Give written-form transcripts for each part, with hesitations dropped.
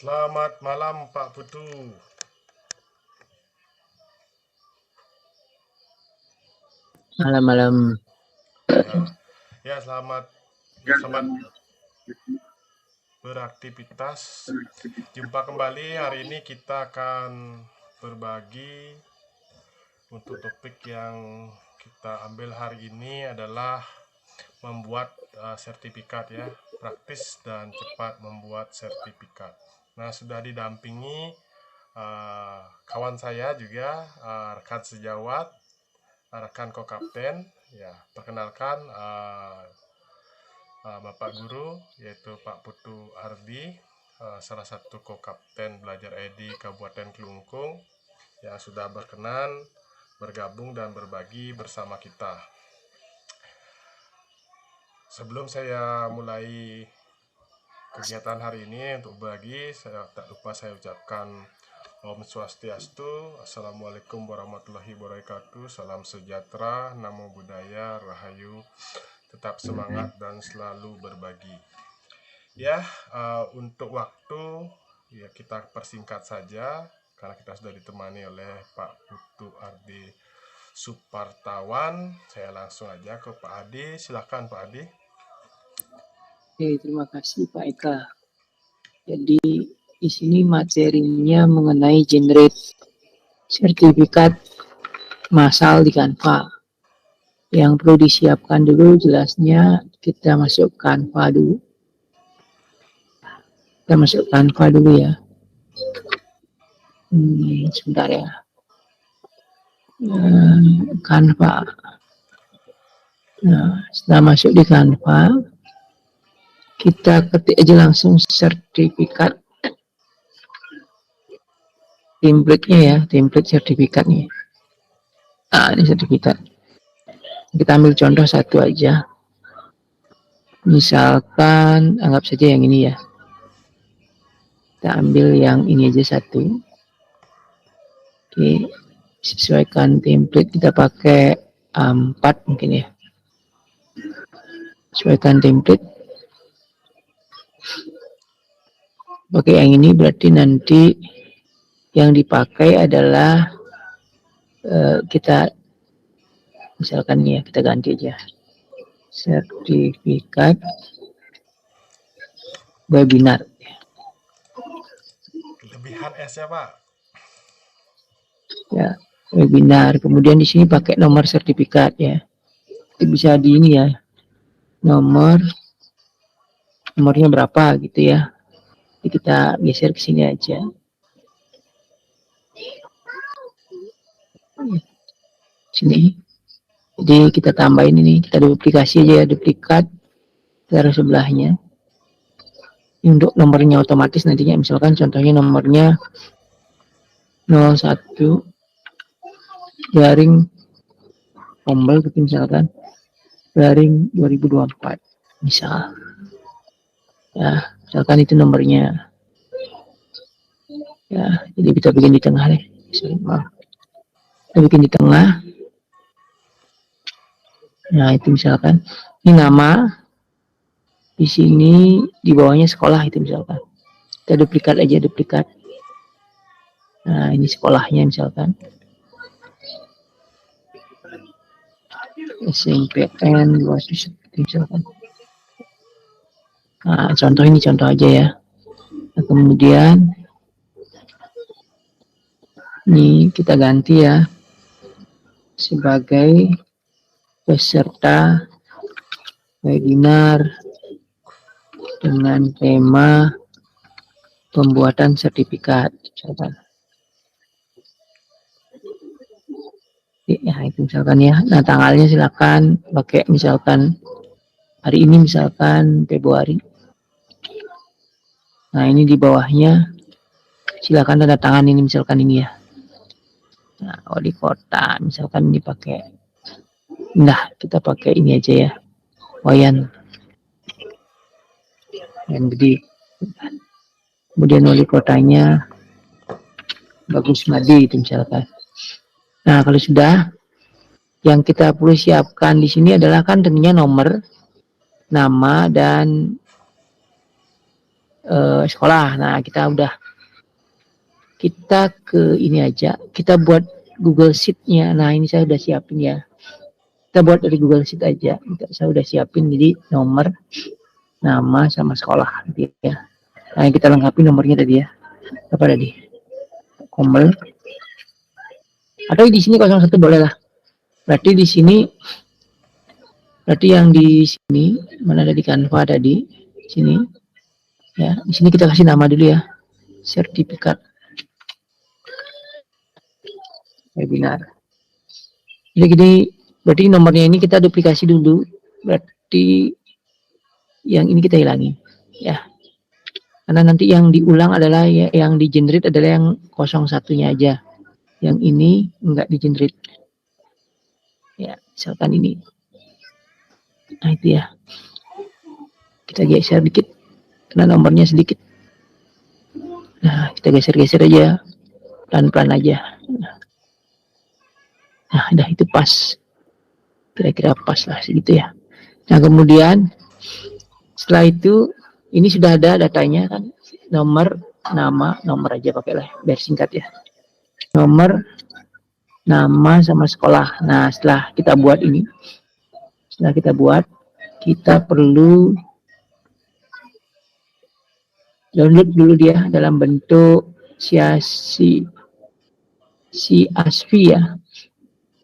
Selamat malam Pak Putu. Malam-malam. Ya, selamat beraktivitas. Jumpa kembali. Hari ini kita akan berbagi untuk topik yang kita ambil hari ini adalah membuat sertifikat ya, praktis dan cepat membuat sertifikat. Nah, sudah didampingi kawan saya juga, rekan sejawat, rekan ko-kapten. Ya, perkenalkan Bapak Guru, yaitu Pak Putu Ardi, salah satu ko-kapten belajar edi Kabupaten Kelungkung yang sudah berkenan bergabung dan berbagi bersama kita. Sebelum saya mulai kegiatan hari ini untuk berbagi, tak lupa saya ucapkan Om Swastiastu, Assalamualaikum warahmatullahi wabarakatuh, salam sejahtera, namo buddhaya, rahayu, tetap semangat dan selalu berbagi. Ya, untuk waktu ya kita persingkat saja karena kita sudah ditemani oleh Pak Putu Ardi Supartawan. Saya langsung aja ke Pak Adi. Silakan Pak Adi. Oke, terima kasih Pak Eka. Jadi di sini materinya mengenai generate sertifikat massal di Canva. Yang perlu disiapkan dulu jelasnya kita masuk Canva dulu. Kita masuk Canva dulu ya. Sebentar ya. Canva. Nah, setelah masuk di Canva, kita ketik aja langsung sertifikat template-nya ya, template sertifikatnya. Nah, ini sertifikat. Kita ambil contoh satu aja. Misalkan anggap saja yang ini ya. Kita ambil yang ini aja satu. Oke, sesuaikan template kita pakai 4 mungkin ya. Sesuaikan template. Pakai yang ini berarti nanti yang dipakai adalah kita misalkan ya, kita ganti aja sertifikat webinar. Kelebihan S ya Pak. Ya, webinar. Kemudian di sini pakai nomor sertifikat ya. Itu bisa di ini ya. Nomornya berapa gitu ya. Jadi kita geser ke sini aja. Sini. Jadi kita tambahin ini, kita duplikasi aja ya, duplikat taruh sebelahnya. Untuk nomornya otomatis nantinya misalkan contohnya nomornya 01 garing tombol gitu misalkan garing 2024 misal. Ya, misalkan itu nomornya. Ya, jadi kita bikin di tengah deh. Maaf. Kita bikin di tengah. Nah, itu misalkan ini nama, di sini di bawahnya sekolah itu misalkan. Kita duplikat aja, duplikat. Nah, ini sekolahnya misalkan. SMPN 21 misalkan. Nah, contoh ini contoh aja ya. Nah, kemudian ini kita ganti ya sebagai peserta webinar dengan tema pembuatan sertifikat misalkan. Ya, itu misalkan ya. Nah, tanggalnya silakan pakai misalkan hari ini misalkan Februari. Nah, ini di bawahnya silakan tanda tangan ini misalkan ini ya. Nah, wali kota misalkan dipakai. Nah, kita pakai ini aja ya. Wayan. Yang gede. Kemudian wali kotanya Bagus Madi itu misalkan. Nah, kalau sudah, yang kita perlu siapkan di sini adalah kan tentunya nomor, nama, dan sekolah. Nah, kita ke ini aja. Kita buat Google Sheet-nya. Nah, ini saya udah siapin ya. Kita buat dari Google Sheet aja. Saya udah siapin jadi nomor, nama, sama sekolah. Gitu ya. Nah, kita lengkapi nomornya tadi ya. Apa tadi? Komel. Atau di sini 01 boleh lah. Berarti di sini, berarti yang di sini mana ada di Canva tadi, sini ya. Di sini kita kasih nama dulu ya, sertifikat webinar. Jadi berarti nomornya ini kita duplikasi dulu. Berarti yang ini kita hilangi ya. Karena nanti yang diulang adalah yang di generate adalah yang 01-nya aja. Yang ini enggak di generate. Ya, misalkan ini. Nah, itu ya. Kita geser dikit karena nomornya sedikit. Nah, kita geser-geser aja. Pelan-pelan aja. Nah, udah itu pas. Kira-kira pas lah segitu ya. Nah, kemudian setelah itu ini sudah ada datanya kan. Nomor, nama, nomor aja pakailah biar singkat ya. Nomor, nama, sama sekolah. Nah, setelah kita buat ini, kita perlu download dulu dia dalam bentuk CSV ya.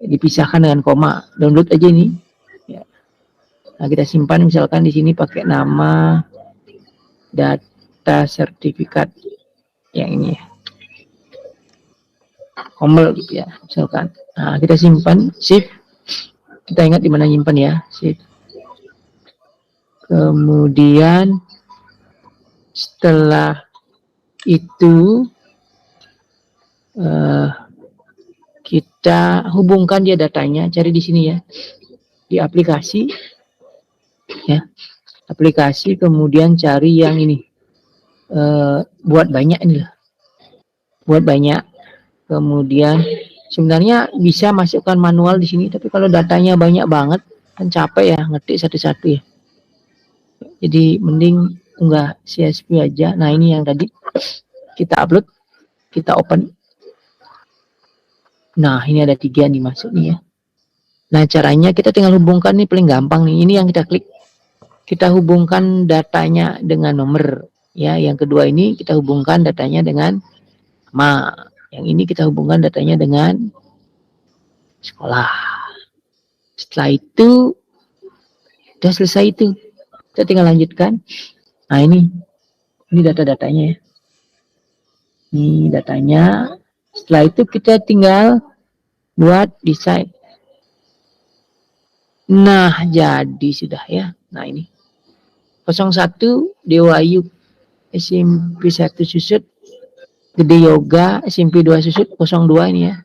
Dipisahkan dengan koma. Download aja ini. Ya. Nah, kita simpan misalkan di sini pakai nama data sertifikat yang ini ya. Komel gitu ya, misalkan. Nah, kita simpan, save. Kita ingat di mana nyimpan ya, save. Kemudian setelah itu kita hubungkan dia datanya, cari di sini ya, di aplikasi ya, aplikasi, kemudian cari yang ini, buat banyak ini lah, buat banyak. Kemudian sebenarnya bisa masukkan manual di sini, tapi kalau datanya banyak banget kan capek ya ngetik satu-satu ya. Jadi mending unggah CSV aja. Nah, ini yang tadi kita upload, kita open. Nah, ini ada 3 nih masuk nih ya. Nah, caranya kita tinggal hubungkan nih, paling gampang nih. Ini yang kita klik. Kita hubungkan datanya dengan nomor ya. Yang kedua ini kita hubungkan datanya dengan nama. Yang ini kita hubungkan datanya dengan sekolah. Setelah itu udah selesai itu. Kita tinggal lanjutkan. Nah, ini data-datanya ya. Ini datanya. Setelah itu kita tinggal buat desain. Nah, jadi sudah ya. Nah, ini 01 Dewa Ayu SMP 1 Susut, Gede Yoga SMP 2 Susut, 02 ini ya.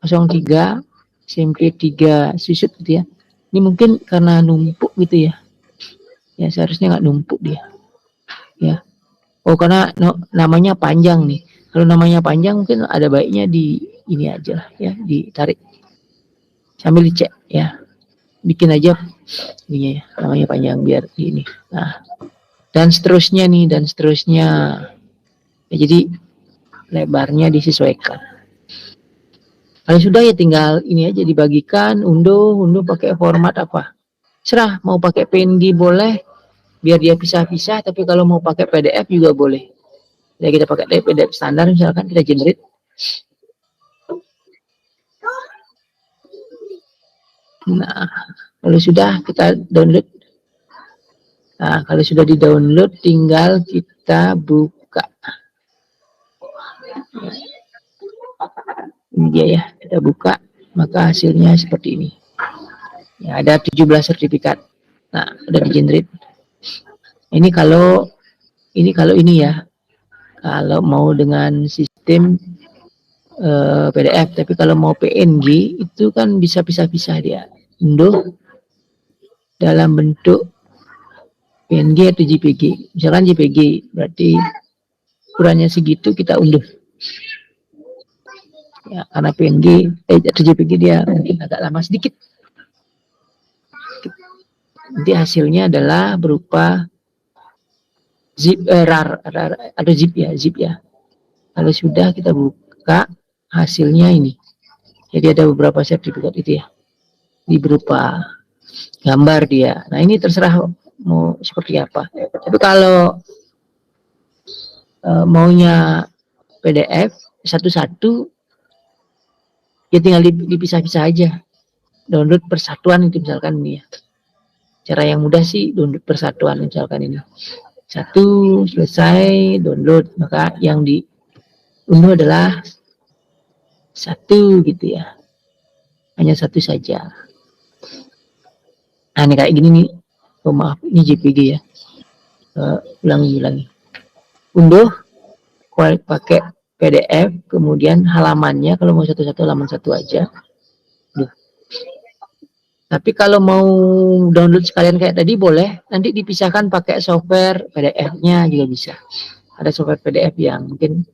03 SMP 3 Susut gitu ya. Ini mungkin karena numpuk gitu ya. Ya, seharusnya nggak numpuk dia. Ya. Oh, karena namanya panjang nih. Kalau namanya panjang mungkin ada baiknya di ini aja lah ya, ditarik. Sambil dicek ya. Bikin aja ini ya, namanya panjang biar di ini. Nah, dan seterusnya nih, dan seterusnya. Ya, jadi lebarnya disesuaikan. Kalau sudah ya tinggal ini aja dibagikan, unduh pakai format apa. Serah, mau pakai PNG boleh, biar dia pisah-pisah, tapi kalau mau pakai PDF juga boleh. Ya, kita pakai PDF standar misalkan, kita generate. Nah, kalau sudah kita download. Nah, kalau sudah di-download tinggal kita buka. Ini dia ya, kita buka. maka hasilnya seperti ini. Ya, ada 17 sertifikat. Nah, udah di-generate. Ini kalau ini ya. Kalau mau dengan sistem PDF, tapi kalau mau PNG itu kan bisa pisah-pisah dia. Unduh dalam bentuk PNG atau JPG. Misalkan JPG berarti ukurannya segitu kita unduh. Ya, karena PNG atau JPG dia mungkin agak lama sedikit. Nanti hasilnya adalah berupa zip RAR atau zip ya. Kalau sudah kita buka hasilnya ini. Jadi ada beberapa sertifikat itu ya. Di berupa gambar dia. Nah, ini terserah mau seperti apa. Tapi kalau maunya PDF satu-satu, ya tinggal dipisah-pisah aja. Download persatuan itu misalkan ini ya. Cara yang mudah sih download persatuan misalkan ini. Satu selesai download, maka yang diunduh adalah satu gitu ya. Hanya satu saja. Nah, ini kayak gini nih. Oh, maaf, ini JPG ya. Ulangi. Unduh pakai PDF, kemudian halamannya kalau mau satu-satu halaman satu aja. Duh. Tapi kalau mau download sekalian kayak tadi boleh, nanti dipisahkan pakai software PDF-nya juga bisa. Ada software PDF yang mungkin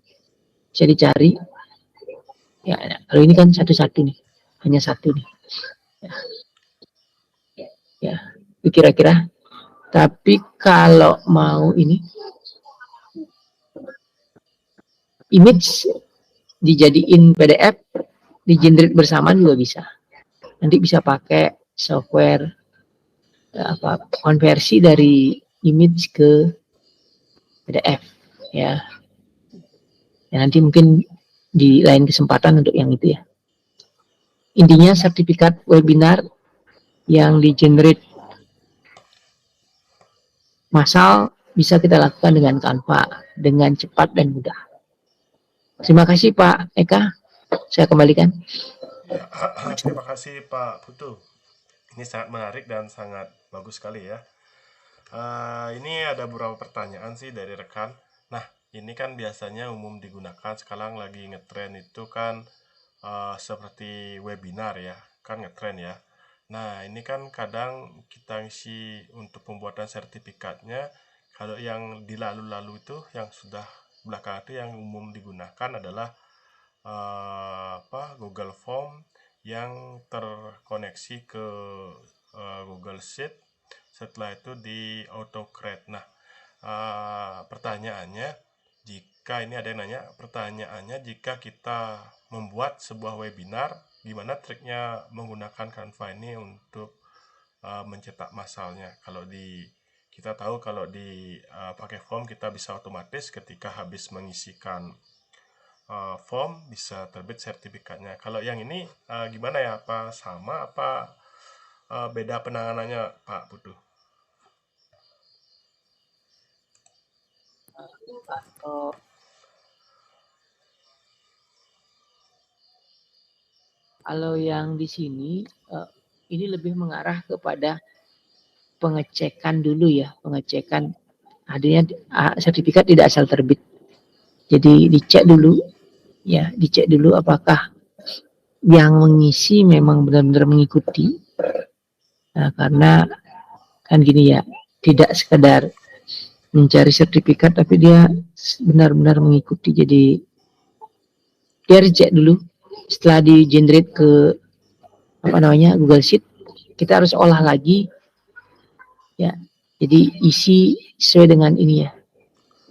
bisa dicari. Ya, kalau ini kan satu-satu nih, hanya satu nih. Ya, kira-kira. Tapi kalau mau ini image dijadiin PDF, di-generate bersama juga bisa. Nanti bisa pakai software konversi dari image ke PDF ya. Ya, nanti mungkin di lain kesempatan untuk yang itu ya. Intinya sertifikat webinar yang di-generate massal bisa kita lakukan dengan Canva dengan cepat dan mudah. Terima kasih Pak Eka. Saya kembalikan. Ya, terima kasih Pak Putu. Ini sangat menarik dan sangat bagus sekali ya. Ini ada beberapa pertanyaan sih dari rekan. Nah, ini kan biasanya umum digunakan sekarang lagi ngetren itu kan seperti webinar ya, kan ngetren ya. Nah, ini kan kadang kita isi untuk pembuatan sertifikatnya, kalau yang di lalu-lalu itu yang sudah belakang itu yang umum digunakan adalah Google Form yang terkoneksi ke Google Sheet, setelah itu di AutoCreate. Nah, pertanyaannya, jika ini ada yang nanya, pertanyaannya jika kita membuat sebuah webinar, gimana triknya menggunakan Canva ini untuk mencetak massalnya? Kalau kita tahu kalau di pakai form kita bisa otomatis ketika habis mengisikan form bisa terbit sertifikatnya. Kalau yang ini gimana ya? Apa sama? Apa beda penanganannya, Pak Putu? Kalau yang di sini ini lebih mengarah kepada pengecekan dulu ya, pengecekan hadirnya sertifikat tidak asal terbit. Jadi dicek dulu apakah yang mengisi memang benar-benar mengikuti. Nah, karena kan gini ya, tidak sekedar mencari sertifikat tapi dia benar-benar mengikuti. Jadi dia dicek dulu setelah di-generate ke Google Sheet, kita harus olah lagi ya. Jadi isi sesuai dengan ini ya,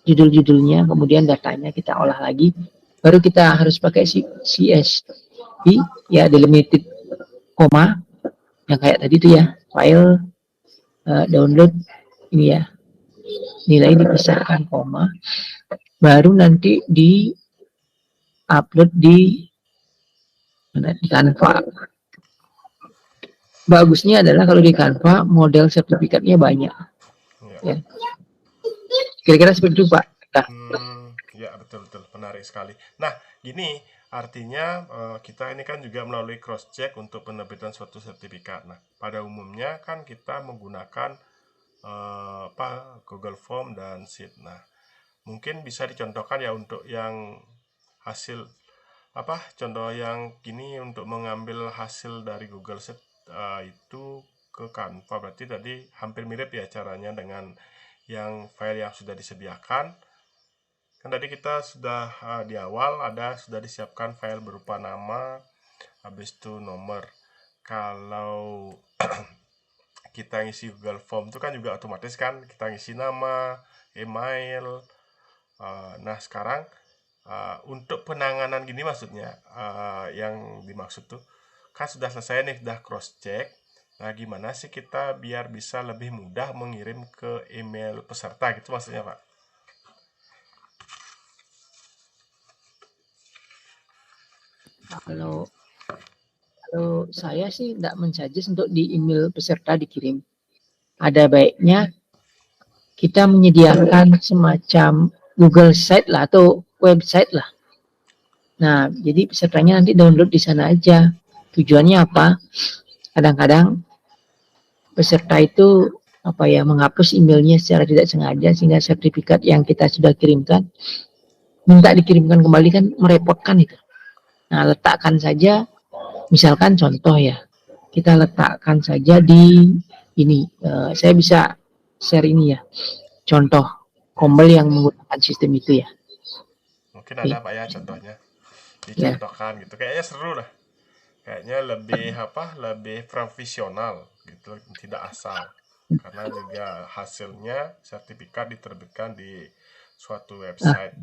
judul-judulnya, kemudian datanya kita olah lagi, baru kita harus pakai CSV ya, delimited koma yang kayak tadi itu ya, file download ini ya, nilai dipisahkan koma, baru nanti di upload di Canva. Bagusnya adalah kalau di Canva model sertifikatnya banyak ya. Kira-kira seperti itu Pak. Ya, betul-betul menarik sekali. Nah, gini, Artinya kita ini kan juga melalui cross check untuk penerbitan suatu sertifikat. Nah, pada umumnya kan kita menggunakan Google Form dan Sheet. Nah, mungkin bisa dicontohkan ya untuk yang hasil contoh yang kini untuk mengambil hasil dari Google Sheet itu ke Canva. Berarti tadi hampir mirip ya caranya dengan yang file yang sudah disediakan. Kan tadi kita sudah di awal sudah disiapkan file berupa nama, habis itu nomor. Kalau kita ngisi Google Form itu kan juga otomatis kan kita ngisi nama, email. Nah, sekarang untuk penanganan gini maksudnya yang dimaksud tuh kan sudah selesai nih, sudah cross check. Nah, gimana sih kita biar bisa lebih mudah mengirim ke email peserta gitu maksudnya, Pak? Kalau kalau saya sih tidak mensuggest untuk di email peserta dikirim. Ada baiknya kita menyediakan semacam Google Site lah atau website lah. Nah, jadi pesertanya nanti download di sana aja. Tujuannya apa? Kadang-kadang peserta itu menghapus emailnya secara tidak sengaja sehingga sertifikat yang kita sudah kirimkan minta dikirimkan kembali kan merepotkan itu. Nah, letakkan saja, misalkan contoh ya, kita letakkan saja di ini. Saya bisa share ini ya, contoh Ya, Kombel yang menggunakan sistem itu ya. mungkin Oke. ada Pak ya contohnya Ya, dicontohkan gitu. Kayaknya seru lah. Kayaknya lebih profesional gitu, tidak asal. Karena juga hasilnya sertifikat diterbitkan di suatu nah, website.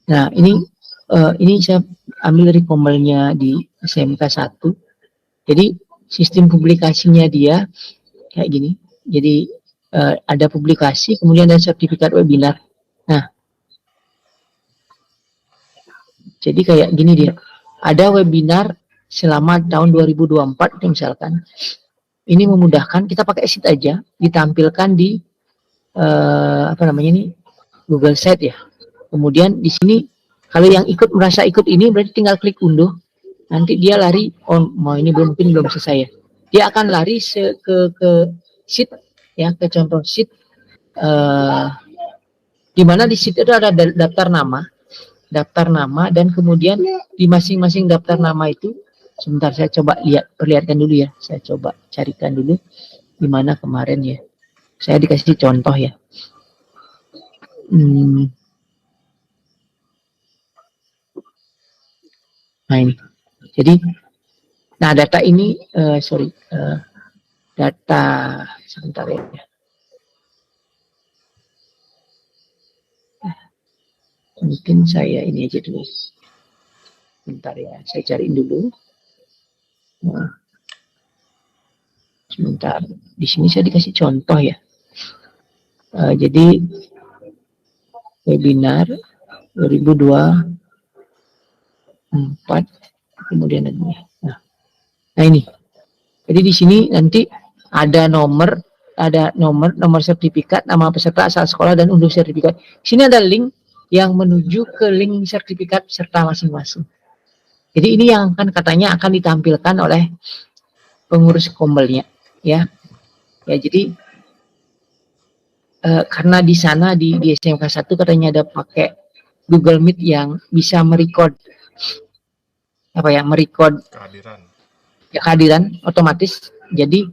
nah ini saya ambil dari Kombelnya di SMK 1. Jadi sistem publikasinya dia kayak gini. Jadi ada publikasi, kemudian ada sertifikat webinar. Nah, jadi kayak gini dia. Ada webinar selama tahun 2024 misalkan. Ini memudahkan kita pakai sheet aja, ditampilkan di Google Site ya. Kemudian di sini kalau yang merasa ikut ini berarti tinggal klik unduh. Nanti dia lari, mau ini mungkin belum selesai ya. Dia akan lari ke sheet ya, ke contoh sheet di mana di sheet itu ada daftar nama dan kemudian di masing-masing daftar nama itu sebentar saya coba perlihatkan dulu ya. Saya coba carikan dulu di mana kemarin ya. Saya dikasih contoh ya. Nah ini. Jadi, nah data ini, data sebentar ya. Mungkin saya ini aja dulu. Bentar ya, saya cariin dulu. Nah, sebentar. Di sini saya dikasih contoh ya. Jadi webinar 2024 kemudian ini. Nah ini. Jadi di sini nanti ada nomor sertifikat, nama peserta, asal sekolah dan unduh sertifikat. Di sini ada link yang menuju ke link sertifikat peserta masing-masing. Jadi ini yang katanya akan ditampilkan oleh pengurus Kombelnya ya. Ya jadi karena di sana di SMK 1 katanya ada pakai Google Meet yang bisa merecord kehadiran otomatis. Jadi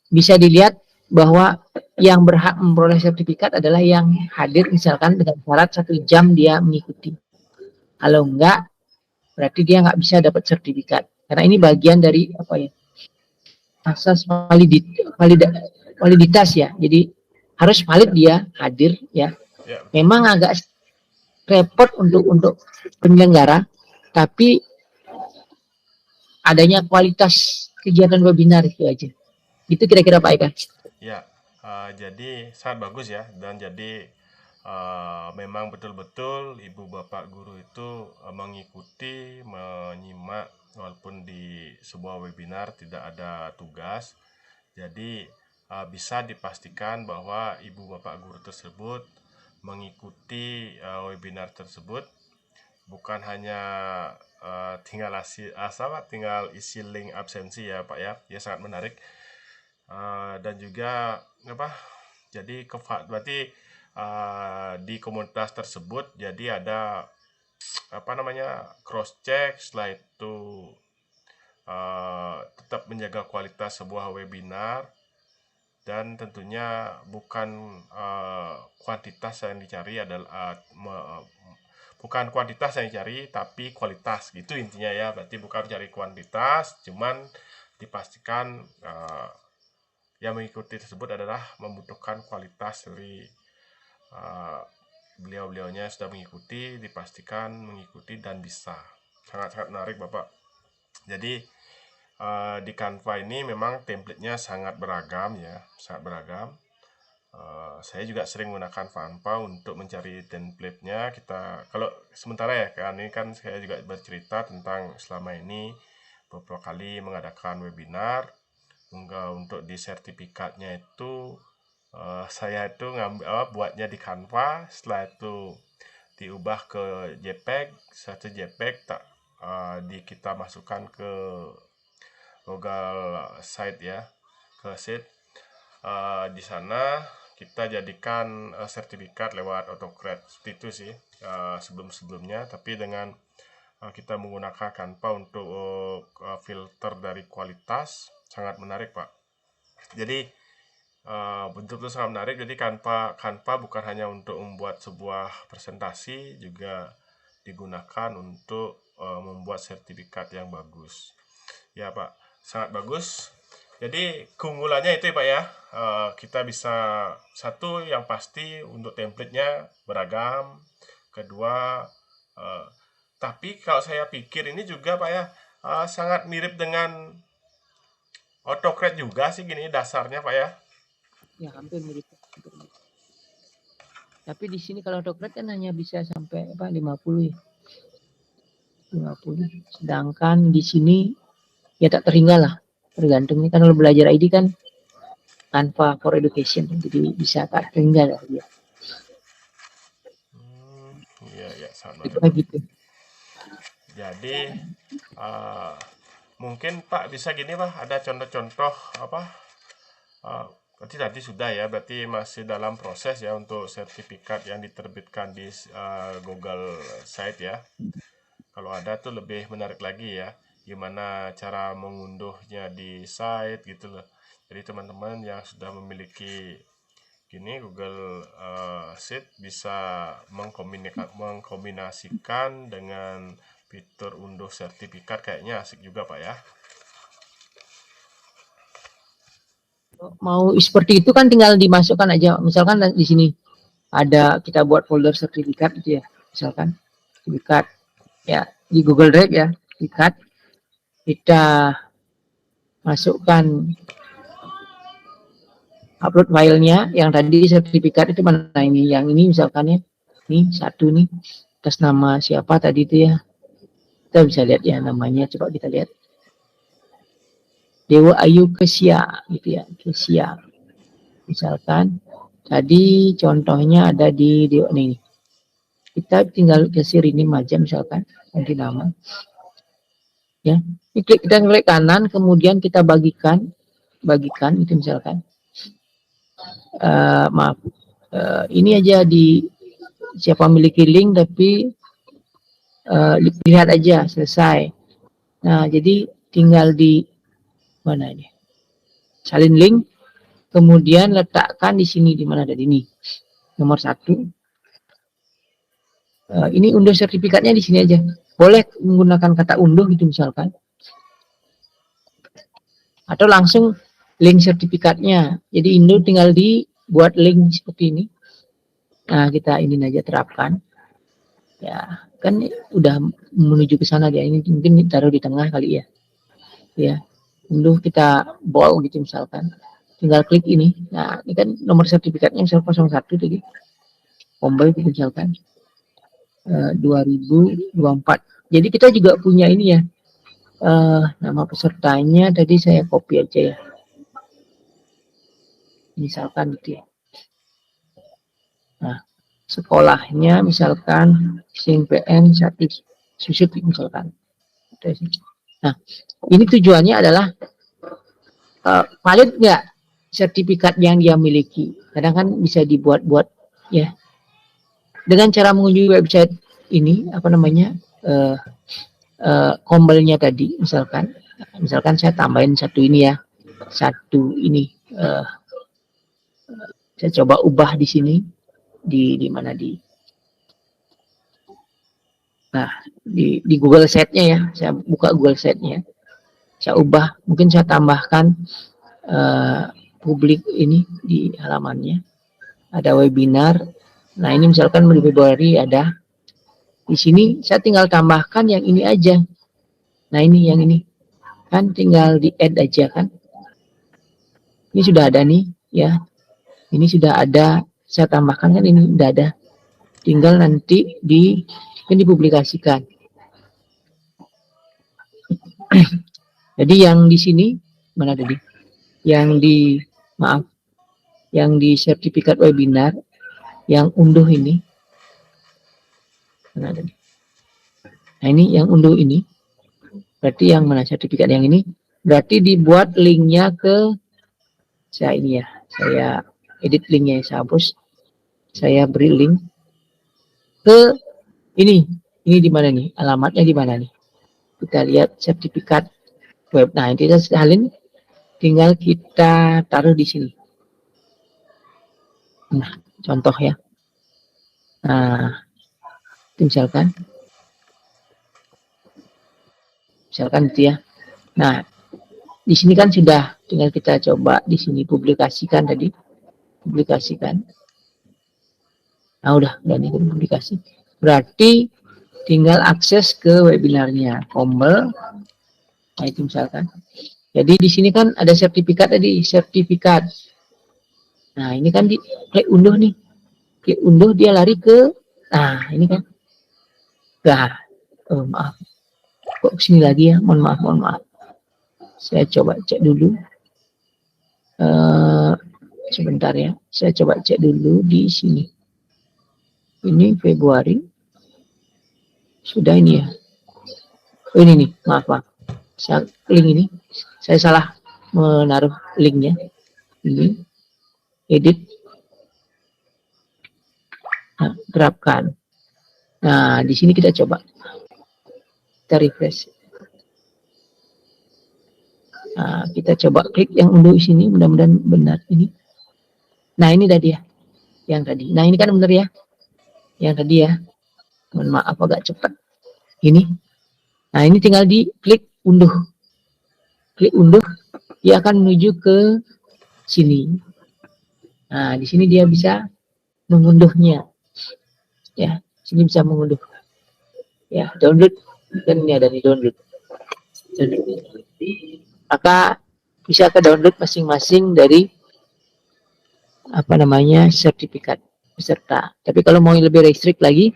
bisa dilihat bahwa yang berhak memperoleh sertifikat adalah yang hadir misalkan dengan syarat 1 jam dia mengikuti. Kalau enggak, berarti dia nggak bisa dapat sertifikat. Karena ini bagian dari asas validitas ya. Jadi harus valid dia hadir ya. Memang agak repot untuk penyelenggara, tapi adanya kualitas kegiatan webinar itu aja. Itu kira-kira Pak Eka. Ya, jadi sangat bagus ya, dan jadi memang betul-betul ibu bapak guru itu mengikuti, menyimak walaupun di sebuah webinar tidak ada tugas. Jadi bisa dipastikan bahwa ibu bapak guru tersebut mengikuti webinar tersebut bukan hanya tinggal isi link absensi ya Pak ya. Ya sangat menarik. Dan juga apa? Jadi berarti di komunitas tersebut jadi ada apa namanya cross check, setelah itu tetap menjaga kualitas sebuah webinar, dan tentunya bukan kuantitas yang dicari adalah bukan kuantitas yang dicari tapi kualitas, gitu intinya ya. Berarti bukan cari kuantitas, cuman dipastikan yang mengikuti tersebut adalah membutuhkan kualitas dari beliau-beliaunya sudah mengikuti, dipastikan mengikuti dan bisa. Sangat-sangat menarik Bapak. Jadi di Canva ini memang template-nya sangat beragam ya, sangat beragam. Saya juga sering menggunakan Canva untuk mencari template-nya. Kalau sementara ya, kan ini kan saya juga bercerita tentang selama ini beberapa kali mengadakan webinar. Untuk di sertifikatnya itu saya itu buatnya di Canva, setelah itu diubah ke JPEG, satu JPEG kita masukkan ke Google Site ya, ke Sheet. Di sana kita jadikan sertifikat lewat AutoCAD, seperti itu sih sebelum-sebelumnya, tapi dengan kita menggunakan Canva untuk filter dari kualitas. Sangat menarik Pak. Jadi betul-betul sangat menarik. Jadi Canva bukan hanya untuk membuat sebuah presentasi, juga digunakan untuk membuat sertifikat yang bagus ya Pak. Sangat bagus. Jadi keunggulannya itu ya Pak ya, kita bisa, satu yang pasti untuk template-nya beragam. Kedua, tapi kalau saya pikir ini juga Pak ya, sangat mirip dengan AutoCAD juga sih gini dasarnya Pak ya. Ya hampir mirip. Tapi di sini kalau AutoCAD kan hanya bisa sampai 50 ya. 50. Sedangkan di sini ya tak terhingga lah. Tergantung nih kan kalau belajar ID kan Canva for Education, jadi bisa tak terhingga lah dia. Iya, sama. Itu gitu. Jadi mungkin Pak bisa gini Pak, ada contoh-contoh apa? Berarti tadi sudah ya, berarti masih dalam proses ya untuk sertifikat yang diterbitkan di Google Site ya. Kalau ada tuh lebih menarik lagi ya, gimana cara mengunduhnya di site gitu loh. Jadi teman-teman yang sudah memiliki gini Google Sheet bisa mengkombinasikan dengan fitur unduh sertifikat, kayaknya asik juga Pak ya. Mau seperti itu kan tinggal dimasukkan aja. Misalkan di sini ada kita buat folder sertifikat gitu ya. Misalkan sertifikat ya di Google Drive ya, sertifikat kita masukkan upload filenya. Yang tadi sertifikat itu mana ini? Yang ini misalkan ya, ini satu nih atas nama siapa tadi itu ya. Kita bisa lihat ya namanya, coba kita lihat. Dewa Ayu Kesia gitu ya, Kesia. Misalkan tadi contohnya ada di Dewa nih. Kita tinggal kasih ini aja misalkan ganti nama. Ya, kita klik kanan, kemudian kita bagikan itu misalkan. Maaf, ini aja di siapa memiliki link, tapi lihat aja selesai. Nah, jadi tinggal di mana ini? Salin link, kemudian letakkan di sini, di mana ada ini. Nomor 1. Ini unduh sertifikatnya di sini aja. Boleh menggunakan kata unduh gitu misalkan. Atau langsung link sertifikatnya. Jadi unduh tinggal dibuat link seperti ini. Nah, kita ini aja terapkan. Ya, kan udah menuju ke sana dia. Ini mungkin taruh di tengah kali ya. Ya. Unduh kita bold gitu misalkan. Tinggal klik ini. Nah, ini kan nomor sertifikatnya misal 01 tadi. Combine gitu misalkan. 2024. Jadi kita juga punya ini ya. Nama pesertanya tadi saya copy aja ya. Misalkan gitu ya. Nah, sekolahnya misalkan SIMPN 1 Suzuki misalkan. Nah, ini tujuannya adalah valid nggak sertifikat yang dia miliki. Kadang kan bisa dibuat-buat ya. Dengan cara mengunjungi website ini apa namanya kombelnya tadi misalkan saya tambahin satu ini ya, satu ini saya coba ubah di sini di mana nah di Google Setnya ya, saya buka Google Setnya, saya ubah, mungkin saya tambahkan publik ini di halamannya, ada webinar. Nah ini misalkan di Februari ada, di sini saya tinggal tambahkan yang ini aja. Nah ini yang ini kan tinggal di add aja kan, ini sudah ada nih ya, ini sudah ada, saya tambahkan kan, ini sudah ada, tinggal nanti dipublikasikan. Jadi yang di sini mana tadi? Yang di sertifikat webinar yang unduh ini. Mana tadi? Nah ini yang unduh ini. Berarti yang mana sertifikat yang ini? Berarti dibuat linknya ke saya ini ya. Saya edit linknya, saya hapus. Saya beri link ke ini. Ini di mana nih? Alamatnya di mana nih? Kita lihat sertifikat web. Nah, ini kita salin, tinggal kita taruh di sini. Nah, contoh ya. Nah, misalkan itu ya. Nah, di sini kan sudah, tinggal kita coba di sini publikasikan tadi. Publikasikan. Nah, udah nih publikasi. Berarti tinggal akses ke webinarnya. Kombel. Nah, itu misalkan. Jadi di sini kan ada sertifikat tadi, sertifikat. Nah, ini kan di klik unduh nih. Klik unduh, dia lari ke, nah ini kan. Nah, maaf. Kok kesini lagi ya? Mohon maaf. Saya coba cek dulu. Sebentar ya. Saya coba cek dulu di sini. Ini Februari. Sudah ini ya. Oh ini nih, maaf. Saya link ini. Saya salah menaruh linknya. Ini. Edit. Nah, terapkan. Nah, di sini kita coba. Kita refresh. Nah, kita coba klik yang unduh sini, mudah-mudahan benar ini. Nah, ini tadi ya. Yang tadi. Nah, ini kan benar ya. Yang tadi ya. Mohon maaf agak cepat. Ini. Nah, ini tinggal di klik unduh. Klik unduh, dia akan menuju ke sini. Nah, di sini dia bisa mengunduhnya. Ya, sini bisa mengunduh. Ya, download, dan ini ada di download. Maka bisa ke download masing-masing dari apa namanya sertifikat peserta. Tapi kalau mau lebih restrict lagi,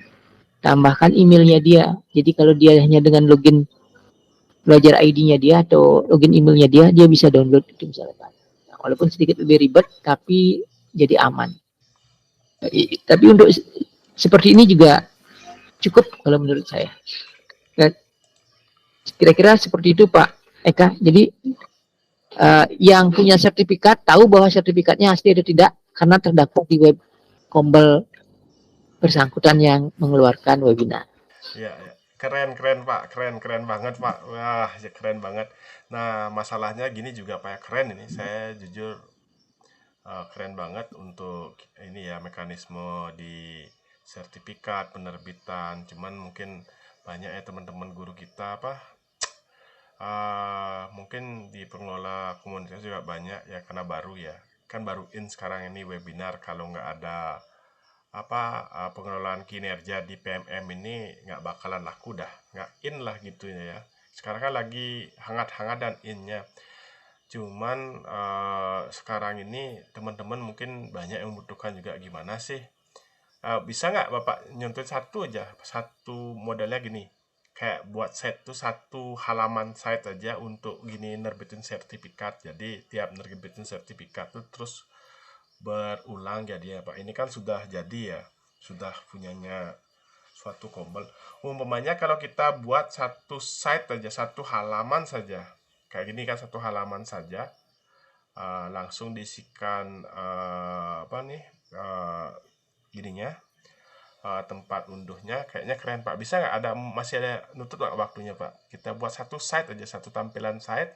tambahkan emailnya dia. Jadi kalau dia hanya dengan login belajar ID-nya dia atau login emailnya dia bisa download itu misalkan. Nah, walaupun sedikit lebih ribet, tapi jadi aman. Tapi untuk seperti ini juga cukup kalau menurut saya. Kira-kira seperti itu Pak Eka. Jadi yang punya sertifikat tahu bahwa sertifikatnya asli atau tidak karena terdaftar di web Kombel bersangkutan yang mengeluarkan webinar. Ya, ya. Keren Pak, keren banget Pak. Wah, ya keren banget. Nah, masalahnya gini juga Pak, ya keren ini. Saya jujur keren banget untuk ini ya, mekanisme di sertifikat penerbitan. Cuman mungkin banyak ya teman-teman guru kita apa mungkin di pengelola komunitas juga banyak ya, karena baru ya, kan baru in sekarang ini webinar. Kalau nggak ada pengelolaan kinerja di PMM ini nggak bakalan laku dah, nggak in lah gitu ya. Sekarang kan lagi hangat-hangat dan innya. Cuman sekarang ini teman-teman mungkin banyak yang membutuhkan juga, gimana sih bisa nggak Bapak nyontoh satu aja, satu modelnya gini, kayak buat site tuh satu halaman site aja untuk gini nerbitin sertifikat. Jadi tiap nerbitin sertifikat tuh terus berulang jadi ya Pak. Ini kan sudah jadi ya. sudah punyanya suatu kombel. Umpamanya kalau kita buat satu site aja, satu halaman saja, kayak gini kan, satu halaman saja, langsung diisikan apa nih, gininya, tempat unduhnya. Kayaknya keren Pak. Bisa nggak, masih ada nutut nggak waktunya Pak? Kita buat satu site aja, satu tampilan site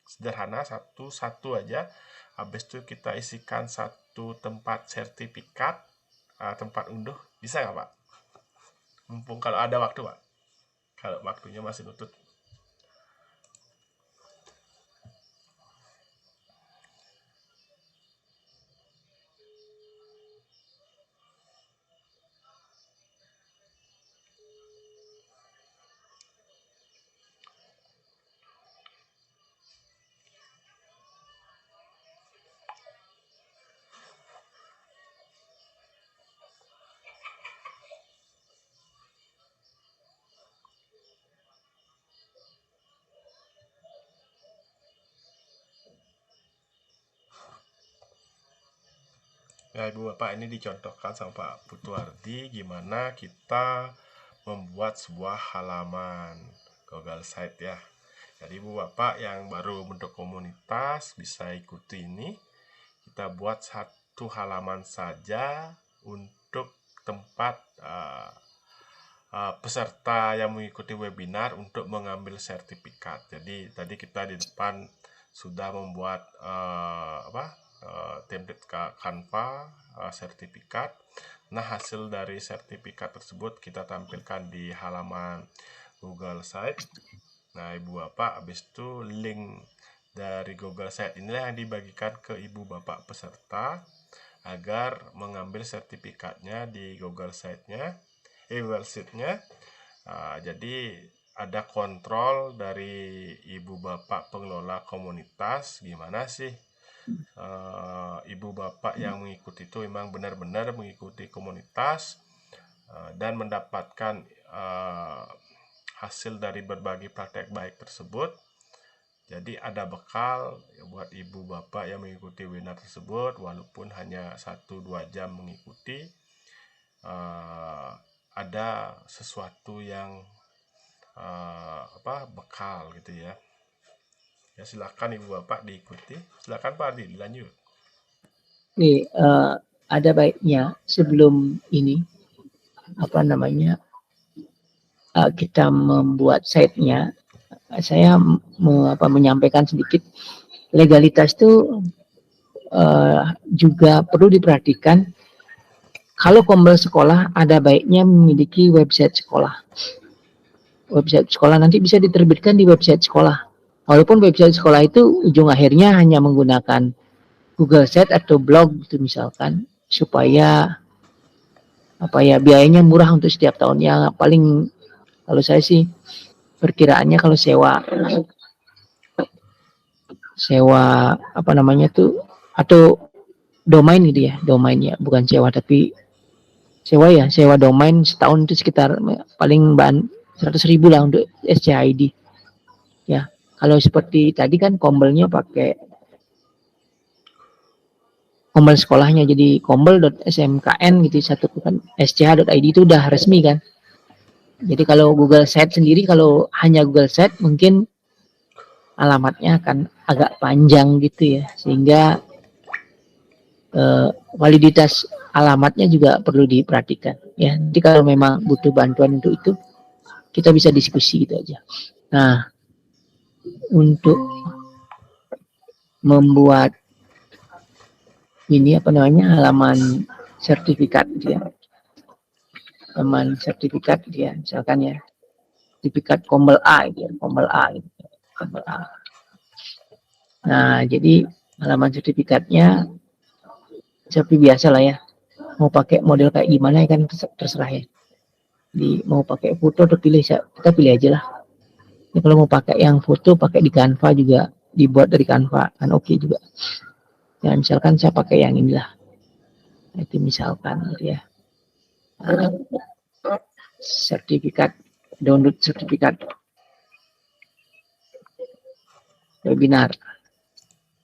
sederhana, satu aja. Habis itu kita isikan satu tempat sertifikat, tempat unduh. Bisa nggak Pak? Mumpung kalau ada waktu Pak. Kalau waktunya masih nutut. Nah, Ibu Bapak, ini dicontohkan sama Pak Putuardi gimana kita membuat sebuah halaman Google Site ya. Jadi Ibu Bapak yang baru bentuk komunitas bisa ikuti ini. Kita buat satu halaman saja untuk tempat peserta yang mengikuti webinar untuk mengambil sertifikat. Jadi tadi kita di depan sudah membuat template Canva sertifikat. Nah, hasil dari sertifikat tersebut kita tampilkan di halaman Google Site. Nah, Ibu Bapak, habis itu link dari Google Site inilah yang dibagikan ke Ibu Bapak peserta agar mengambil sertifikatnya di Google Site-nya, Google Sheet-nya. Jadi ada kontrol dari Ibu Bapak pengelola komunitas, gimana sih Ibu Bapak yang mengikuti itu memang benar-benar mengikuti komunitas dan mendapatkan hasil dari berbagi praktek baik tersebut. Jadi ada bekal buat Ibu Bapak yang mengikuti webinar tersebut, walaupun hanya 1-2 jam mengikuti, ada sesuatu yang bekal gitu ya. Ya, silakan Ibu Bapak diikuti. Silakan Pak Ardi, dilanjut. Nih, ada baiknya sebelum ini kita membuat site-nya, saya menyampaikan sedikit legalitas itu juga perlu diperhatikan. Kalau kombel sekolah, ada baiknya memiliki website sekolah. Website sekolah nanti bisa diterbitkan di website sekolah. Walaupun website sekolah itu ujung akhirnya hanya menggunakan Google Site atau blog itu misalkan, supaya biayanya murah untuk setiap tahunnya. Paling kalau saya sih perkiraannya kalau sewa atau domain gitu ya, domainnya bukan sewa tapi sewa domain setahun itu sekitar paling 100.000 lah untuk SCID ya. Kalau seperti tadi kan kombelnya pakai kombel sekolahnya, jadi kombel.smkn gitu, satu kan sch.id itu udah resmi kan. Jadi kalau Google Site sendiri, kalau hanya Google Site mungkin alamatnya akan agak panjang gitu ya, sehingga validitas alamatnya juga perlu diperhatikan ya. Jadi kalau memang butuh bantuan untuk itu, kita bisa diskusi gitu aja. Nah, untuk membuat ini halaman sertifikat gitu ya. Halaman sertifikat gitu ya, misalkan ya, sertifikat kombel A gitu ya, kombel A gitu. Kombel A. Nah, jadi halaman sertifikatnya seperti biasa lah ya. Mau pakai model kayak gimana ya kan terserah ya. Jadi mau pakai foto terpilih, kita pilih aja lah. Ya, kalau mau pakai yang foto, pakai di Canva juga, dibuat dari Canva kan oke juga. Ya, misalkan saya pakai yang inilah. Itu misalkan gitu ya. Sertifikat, download sertifikat webinar.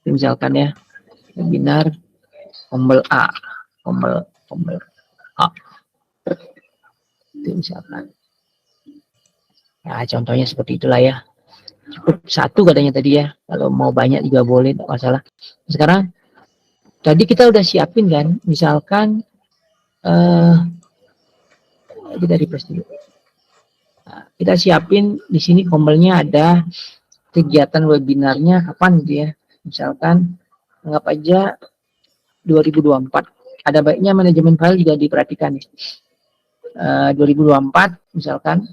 Itu misalkan ya, webinar kombel A, kombel A. itu misalkan. Nah, contohnya seperti itulah ya. Cukup satu katanya tadi ya. Kalau mau banyak juga boleh, tidak masalah. Sekarang tadi kita udah siapin kan, misalkan kita refresh dulu. Nah, kita siapin di sini kombelnya ada kegiatan webinarnya kapan gitu ya. Misalkan anggap aja 2024. Ada baiknya manajemen file juga diperhatikan. 2024 misalkan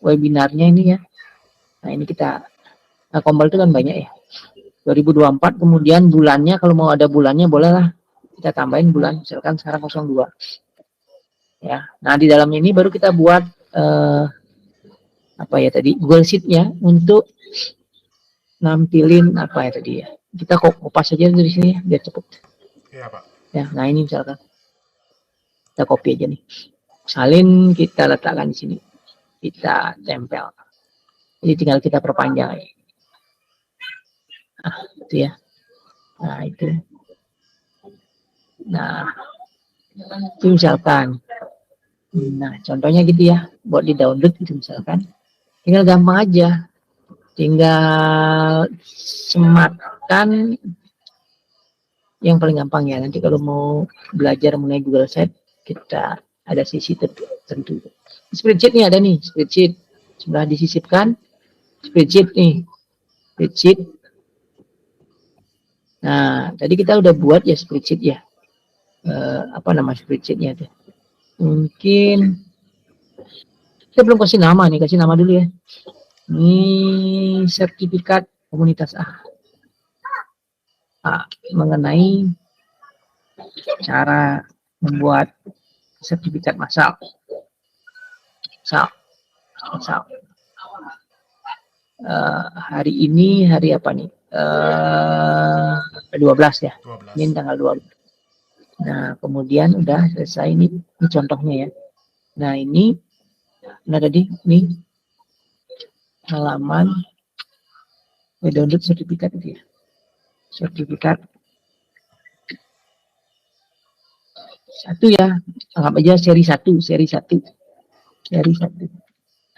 webinarnya ini ya. Nah ini kita, nah kombel itu kan banyak ya. 2024 kemudian bulannya, kalau mau ada bulannya bolehlah kita tambahin bulan, misalkan sekarang 02 ya. Nah di dalam ini baru kita buat apa ya tadi, Google Sheet-nya untuk nampilin apa ya tadi ya. Kita kopas aja dari sini ya, biar cepet. Iya Pak. Ya, nah ini misalkan kita copy aja nih, salin kita letakkan di sini, kita tempel. Jadi tinggal kita perpanjang. Nah, itu ya. Nah itu. Nah itu misalkan. Nah contohnya gitu ya, buat di download gitu misalkan. Tinggal gampang aja, tinggal sematkan yang paling gampang ya. Nanti kalau mau belajar mengenai Google Sheet, kita ada sisi tertentu. Spreadsheet nih ada nih, spreadsheet sudah disisipkan, spreadsheet nih, spreadsheet. Nah tadi kita udah buat ya spreadsheet ya. Apa nama spreadsheetnya tuh? Mungkin kita belum kasih nama nih, kasih nama dulu ya. Ini sertifikat komunitas mengenai cara membuat sertifikat massal. Hari ini hari apa nih? 12 ya. 12. Ini tanggal 12. Nah, kemudian udah selesai ini contohnya ya. Nah, ini tadi nih halaman download sertifikat itu ya. Sertifikat 1 ya. Anggap aja seri 1.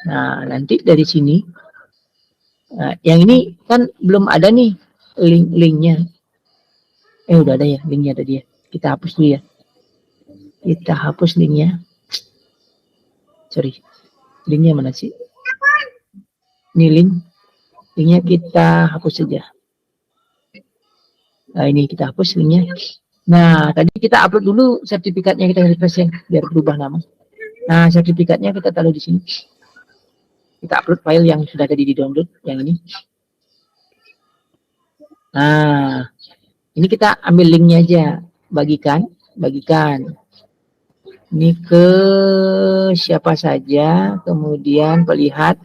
Nah, nanti dari sini yang ini kan belum ada nih linknya. Udah ada ya linknya tadi ya. Kita hapus dulu ya. Kita hapus linknya. Sorry. Linknya mana sih? Ini linknya kita hapus saja. Nah ini kita hapus linknya. Nah tadi kita upload dulu sertifikatnya, kita refresh ya biar berubah nama. Nah sertifikatnya kita taruh di sini. Kita upload file yang sudah tadi di download yang ini. Nah ini kita ambil linknya aja, bagikan. Ini ke siapa saja, kemudian pelihat,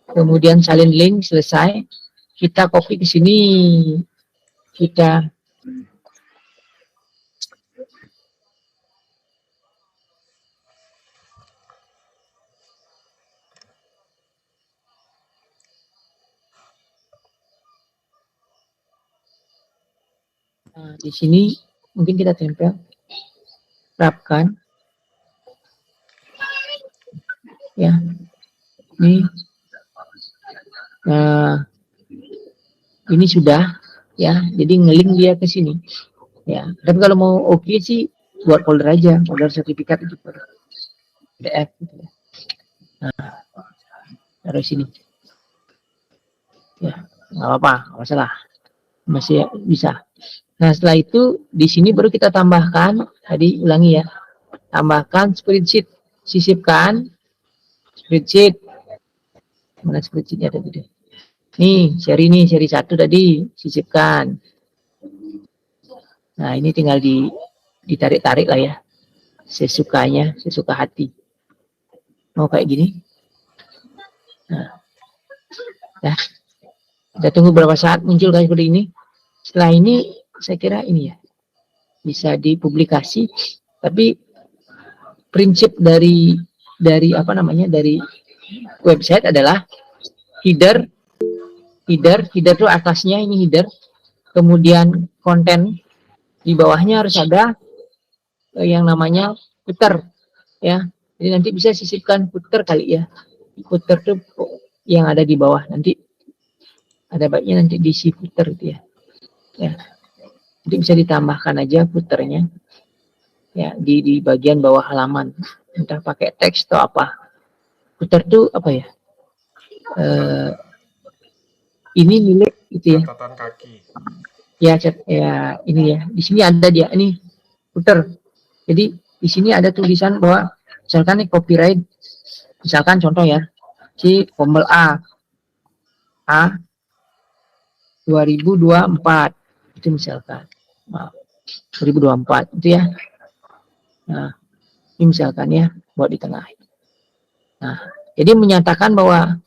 kemudian salin link, selesai. Kita copy ke sini, kita di sini mungkin kita tempel, terapkan. Ya, ini, ini sudah ya, jadi ngelink dia ke sini. Ya, tapi kalau mau oke sih buat folder aja, folder sertifikat itu PDF gitu ya. Nah, taruh sini. Ya, nggak apa-apa, nggak masalah, masih bisa. Nah setelah itu di sini baru kita tambahkan, tadi ulangi ya, tambahkan spreadsheet, sisipkan spreadsheet. Mana spreadsheetnya tadi deh? Nih seri 1 tadi sisipkan. Nah ini tinggal ditarik-tarik lah ya, sesukanya, sesuka hati. Mau kayak gini. Nah, ya. Kita tunggu berapa saat muncul kayak seperti ini. Setelah ini saya kira ini ya bisa dipublikasi. Tapi prinsip dari apa namanya, dari website adalah header itu atasnya ini header, kemudian konten di bawahnya harus ada yang namanya footer ya. Jadi nanti bisa sisipkan footer kali ya. Footer tuh yang ada di bawah, nanti ada baiknya nanti diisi footer gitu ya. Ya. Jadi bisa ditambahkan aja footernya ya di bagian bawah halaman, entah pakai teks atau apa. Footer tuh apa ya? Ini milik itu ya. Catatan kaki. Ya, ya ini ya. Di sini ada dia ini footer. Jadi di sini ada tulisan bahwa misalkan nih copyright, misalkan contoh ya, si Formel A 2024 itu misalkan, maaf, 2024 itu ya. Nah, ini misalkan ya, buat di tengah. Nah, jadi menyatakan bahwa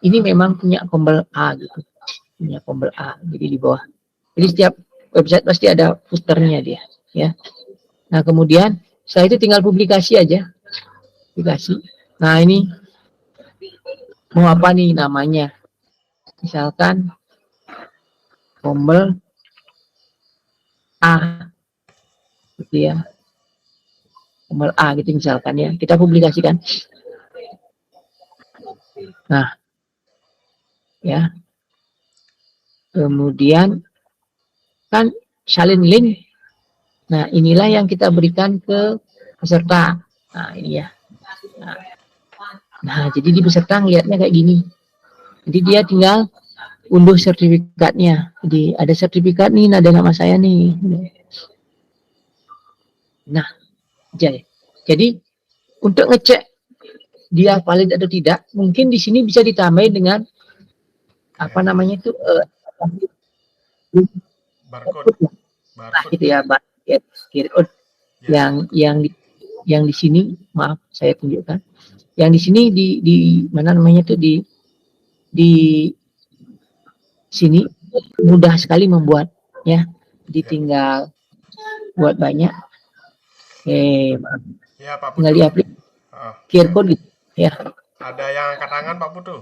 ini memang punya Formel A gitu, punya Formel A. Jadi di bawah. Jadi setiap website pasti ada footernya dia, ya. Nah, kemudian setelah itu tinggal publikasi aja. Publikasi. Nah, ini mau apa nih namanya? Misalkan Formel A gitu ya. Formel A gitu misalkan ya. Kita publikasikan. Nah, ya. Kemudian kan salin link. Nah, inilah yang kita berikan ke peserta. Nah, ini ya. Nah, jadi di peserta ngelihatnya kayak gini. Jadi dia tinggal unduh sertifikatnya. Jadi ada sertifikat nih, ada nama saya nih. Nah, jadi untuk ngecek dia valid atau tidak, mungkin di sini bisa ditambahin dengan apa namanya itu barcode. Nah, gitu ya, barcode. Yang di sini, maaf saya tunjukkan. Yang di sini di mana namanya itu di sini mudah sekali membuat ya. Jadi tinggal buat banyak. Ya, Pak tinggal Putu. di QR code gitu ya. Ada yang angkat tangan, Pak Putu?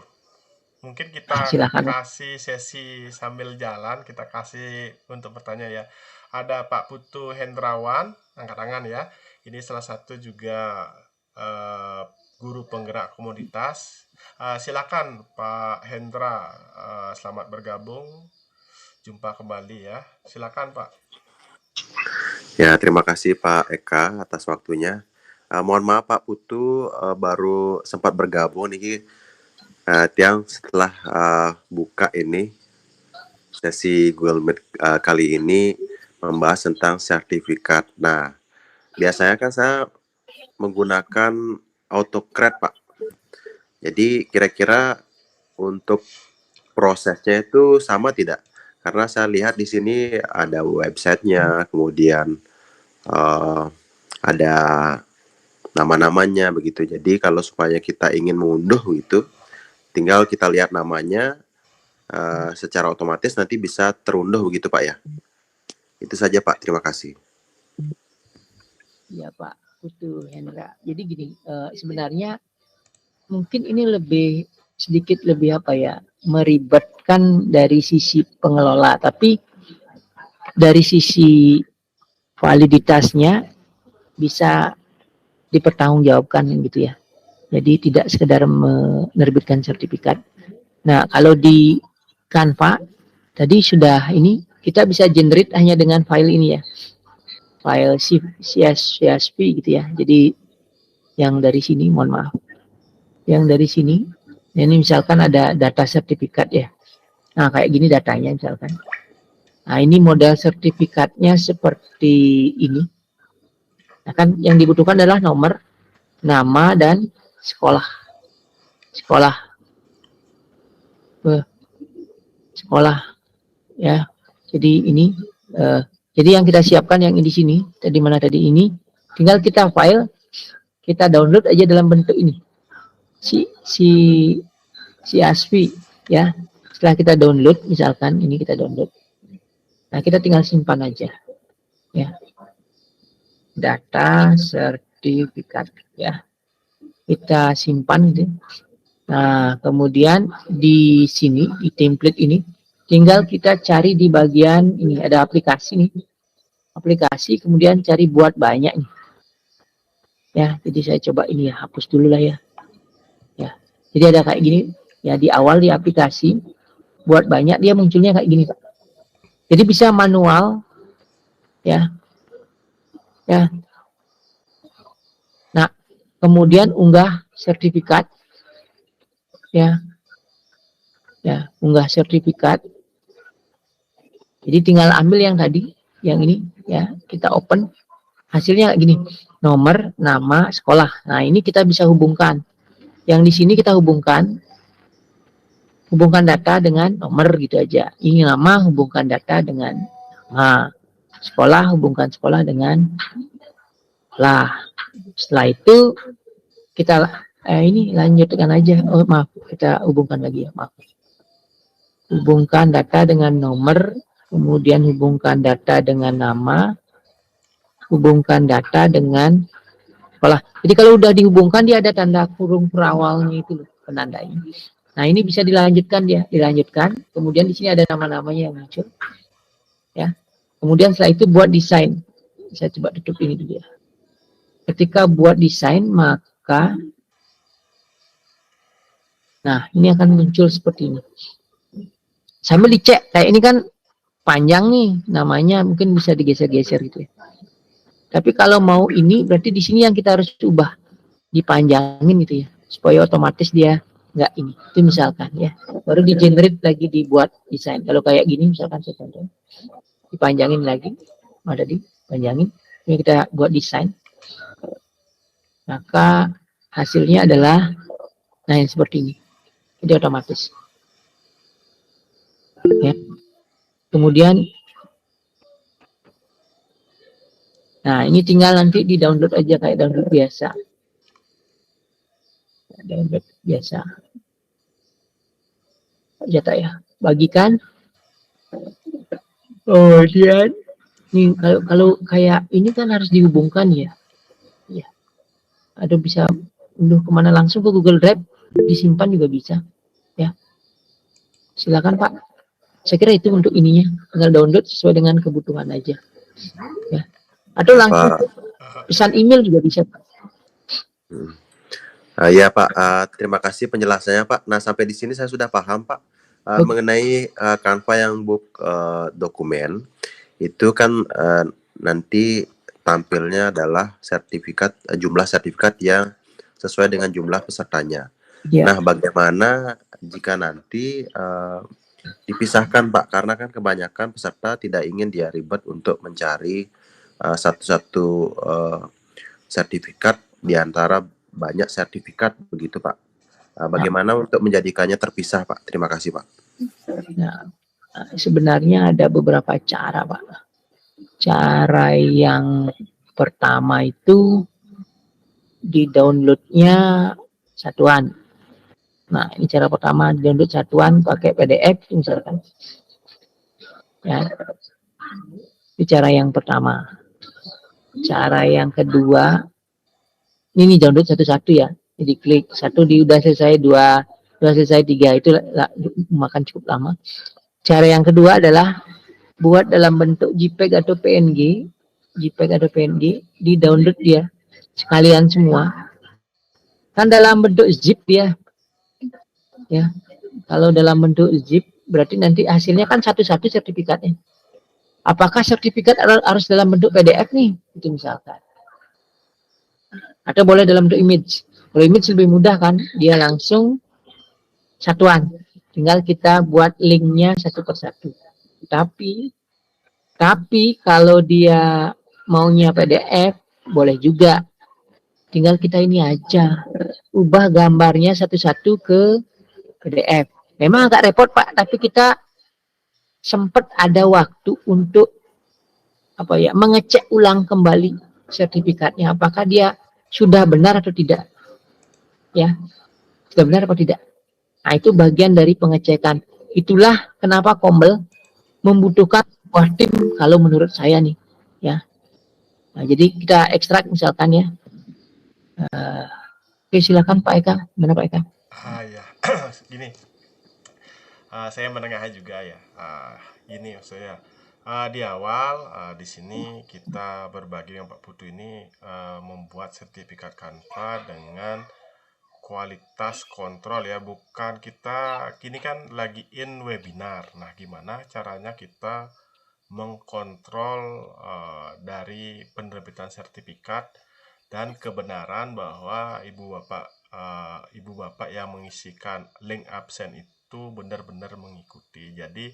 Mungkin kita silakan kasih sesi sambil jalan, kita kasih untuk bertanya ya. Ada Pak Putu Hendrawan, angkat tangan ya. Ini salah satu juga guru penggerak komunitas. Silakan Pak Hendra, selamat bergabung. Jumpa kembali ya. Silakan Pak. Ya, terima kasih Pak Eka atas waktunya. Mohon maaf Pak Putu baru sempat bergabung nih Tiang setelah buka ini sesi Google Meet kali ini membahas tentang sertifikat. Nah, biasanya kan saya menggunakan AutoCAD Pak. Jadi kira-kira untuk prosesnya itu sama tidak? Karena saya lihat di sini ada websitenya, kemudian ada nama-namanya begitu. Jadi kalau supaya kita ingin mengunduh gitu, tinggal kita lihat namanya secara otomatis nanti bisa terunduh begitu Pak ya. Itu saja Pak, terima kasih. Ya Pak Putu Hendra. Jadi gini, sebenarnya mungkin ini sedikit lebih apa ya, meribetkan dari sisi pengelola, tapi dari sisi validitasnya bisa dipertanggungjawabkan gitu ya. Jadi tidak sekedar menerbitkan sertifikat. Nah, kalau di Canva tadi sudah ini kita bisa generate hanya dengan file ini ya. File CSV gitu ya. Jadi yang dari sini, mohon maaf. Yang dari sini, ini misalkan ada data sertifikat ya. Nah, kayak gini datanya misalkan. Nah, ini model sertifikatnya seperti ini. Nah, kan yang dibutuhkan adalah nomor, nama, dan sekolah. Sekolah ya. Jadi ini jadi yang kita siapkan yang di sini, tadi mana tadi ini, tinggal kita file, kita download aja dalam bentuk ini. Si ASPI ya. Setelah kita download, misalkan ini kita download. Nah, kita tinggal simpan aja. Ya. Data sertifikat ya. Kita simpan gitu. Nah, kemudian di sini di template ini tinggal kita cari di bagian ini ada aplikasi nih. Aplikasi kemudian cari buat banyak nih. Ya, jadi saya coba ini ya, hapus dulu lah ya. Ya, jadi ada kayak gini ya di awal di aplikasi buat banyak dia munculnya kayak gini Pak. Jadi bisa manual ya, ya. Nah, kemudian unggah sertifikat ya, ya unggah sertifikat. Jadi tinggal ambil yang tadi, yang ini ya kita open hasilnya kayak gini, nomor, nama, sekolah. Nah ini kita bisa hubungkan. Yang di sini kita hubungkan data dengan nomor gitu aja. Ini nama hubungkan data dengan nama, sekolah hubungkan sekolah dengan lah. Setelah itu kita ini lanjutkan aja. Oh maaf, kita hubungkan lagi ya, maaf. Hubungkan data dengan nomor, kemudian hubungkan data dengan nama, hubungkan data dengan sekolah. Jadi kalau udah dihubungkan dia ada tanda kurung perawalnya itu loh, penandanya. Nah ini bisa dilanjutkan dilanjutkan. Kemudian di sini ada nama-namanya yang muncul. Ya. Kemudian setelah itu buat desain. Saya coba tutup ini dulu ya. Ketika buat desain maka, nah ini akan muncul seperti ini. Sambil dicek, kayak ini kan panjang nih namanya, mungkin bisa digeser-geser gitu ya. Tapi kalau mau ini berarti di sini yang kita harus ubah, dipanjangin gitu ya, supaya otomatis dia nggak ini. Itu misalkan ya, baru di generate lagi dibuat desain. Kalau kayak gini misalkan saya contoh, dipanjangin lagi, ada dipanjangin, ini kita buat desain. Maka hasilnya adalah nah yang seperti ini. Jadi otomatis. Ya. Kemudian nah ini tinggal nanti di download aja kayak download biasa. Download biasa. Jatah ya. Bagikan. Oh dia. Nih kalau kayak ini kan harus dihubungkan ya. Ya. Ada bisa unduh kemana langsung ke Google Drive, disimpan juga bisa. Ya. Silakan Pak. Saya kira itu untuk ininya. Tinggal download sesuai dengan kebutuhan aja. Ya. Atau langsung pesan email juga bisa Pak. Ya Pak, terima kasih penjelasannya Pak. Nah sampai di sini saya sudah paham Pak mengenai Canva yang book dokumen itu kan nanti tampilnya adalah sertifikat jumlah sertifikat yang sesuai dengan jumlah pesertanya. Ya. Nah bagaimana jika nanti dipisahkan Pak, karena kan kebanyakan peserta tidak ingin dia ribet untuk mencari satu-satu sertifikat di antara banyak sertifikat begitu Pak. Bagaimana untuk menjadikannya terpisah Pak? Terima kasih Pak. Nah, sebenarnya ada beberapa cara Pak. Cara yang pertama itu di downloadnya satuan. Nah ini cara pertama, di download satuan pakai PDF misalkan. Ya, itu cara yang pertama. Cara yang kedua, ini download satu-satu ya. Jadi klik satu di udah selesai, dua selesai, tiga itu makan cukup lama. Cara yang kedua adalah buat dalam bentuk JPEG atau PNG, di download dia sekalian semua. Kan dalam bentuk zip ya. Ya. Kalau dalam bentuk zip berarti nanti hasilnya kan satu-satu sertifikatnya. Apakah sertifikat harus dalam bentuk PDF nih? Itu misalkan. Atau boleh dalam bentuk image. Kalau image lebih mudah kan, dia langsung satuan. Tinggal kita buat linknya satu persatu. Tapi kalau dia maunya PDF, boleh juga. Tinggal kita ini aja. Ubah gambarnya satu-satu ke PDF. Memang agak repot Pak, tapi kita sempat ada waktu untuk mengecek ulang kembali sertifikatnya. Apakah dia sudah benar atau tidak? Ya, sudah benar atau tidak? Nah, itu bagian dari pengecekan. Itulah kenapa Kombel membutuhkan sebuah tim kalau menurut saya nih. Ya. Nah, jadi kita ekstrak misalkan ya. Oke, silakan Pak Eka. Mana Pak Eka? Ya, gini. Saya menengah juga ya. Gini maksudnya. Di awal, di sini kita berbagi dengan Pak Putu ini membuat sertifikat Canva dengan kualitas kontrol ya, bukan kita kini kan lagi in webinar. Nah, gimana caranya kita mengkontrol dari penerbitan sertifikat dan kebenaran bahwa ibu bapak yang mengisikan link absen itu benar-benar mengikuti. Jadi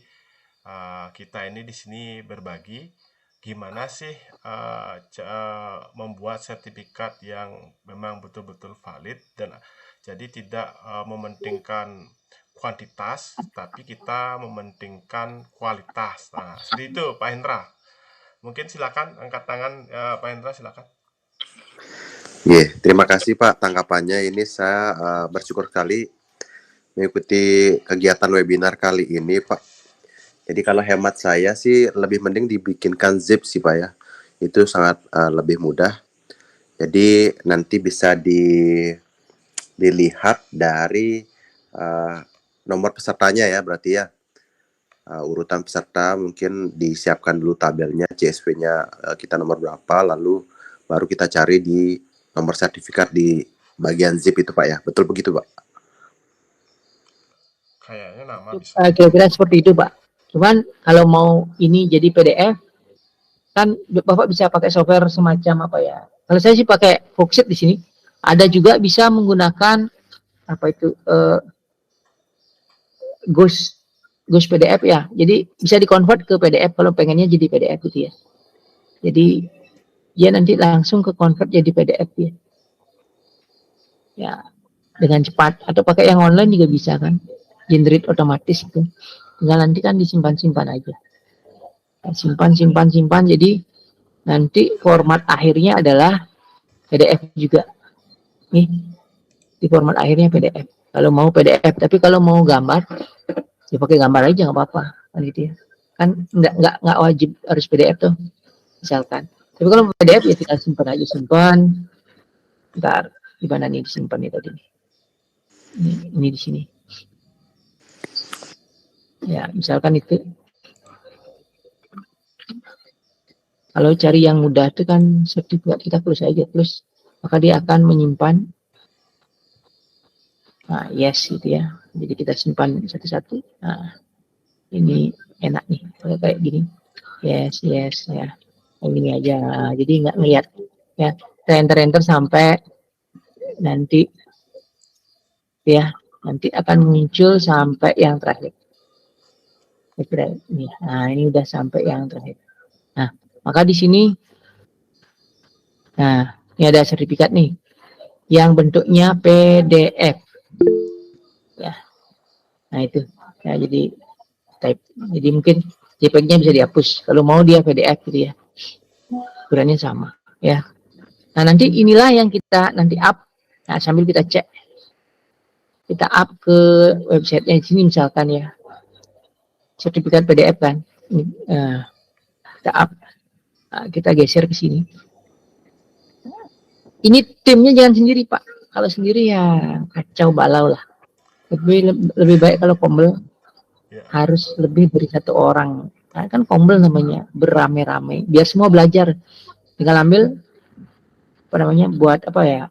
kita ini di sini berbagi gimana sih membuat sertifikat yang memang betul-betul valid dan jadi tidak mementingkan kuantitas, tapi kita mementingkan kualitas. Nah, seperti itu Pak Hendra. Mungkin silakan angkat tangan Pak Hendra, silakan. Terima kasih Pak tanggapannya. Ini saya bersyukur sekali mengikuti kegiatan webinar kali ini Pak. Jadi kalau hemat saya sih lebih mending dibikinkan zip sih Pak ya. Itu sangat lebih mudah. Jadi nanti bisa dilihat dari nomor pesertanya ya berarti ya. Urutan peserta mungkin disiapkan dulu tabelnya, CSV-nya kita nomor berapa, lalu baru kita cari di nomor sertifikat di bagian zip itu Pak ya. Betul begitu Pak? Kayaknya nama bisa. Kira-kira seperti itu Pak. Cuman kalau mau ini jadi PDF, kan Bapak bisa pakai software semacam apa ya? Kalau saya sih pakai Foxit di sini. Ada juga bisa menggunakan apa itu Ghost PDF ya. Jadi bisa dikonvert ke PDF kalau pengennya jadi PDF gitu ya. Jadi dia nanti langsung ke convert jadi PDF ya. Ya, dengan cepat atau pakai yang online juga bisa kan. Generate otomatis itu. Tinggal nanti kan disimpan-simpan aja. Simpan. Jadi nanti format akhirnya adalah PDF juga. Nih, di format akhirnya PDF. Kalau mau PDF, tapi kalau mau gambar, ya pakai gambar aja nggak apa-apa, kan gitu ya. Kan nggak wajib harus PDF tuh, misalkan. Tapi kalau PDF ya kita simpan aja, Ntar di mana nih disimpan nih tadi? Ini di sini. Ya, misalkan itu. Kalau cari yang mudah itu kan sertifikat kita tulis aja, terus maka dia akan menyimpan. Nah, yes gitu ya. Jadi kita simpan satu-satu. Nah, ini enak nih kalau kayak gini. Yes ya. Yang ini aja. Nah, jadi nggak ngeliat ya. Kita enter sampai nanti ya. Nanti akan muncul sampai yang terakhir. Ini. Nah, ini udah sampai yang terakhir. Nah, maka di sini nah, ini ada sertifikat nih yang bentuknya PDF. Ya. Nah, itu. Ya, jadi type. Jadi mungkin JPEG-nya bisa dihapus. Kalau mau dia PDF gitu ya. Ukurannya sama, ya. Nah, nanti inilah yang kita nanti up. Nah, sambil kita cek. Kita up ke websitenya di sini misalkan ya. Sertifikat PDF kan. Kita up. Nah, kita geser ke sini. Ini timnya jangan sendiri, Pak. Kalau sendiri ya kacau balau lah. Lebih baik kalau Kombel harus lebih dari satu orang. Nah, kan Kombel namanya berame-rame. Biar semua belajar. Tinggal ambil apa namanya buat apa ya?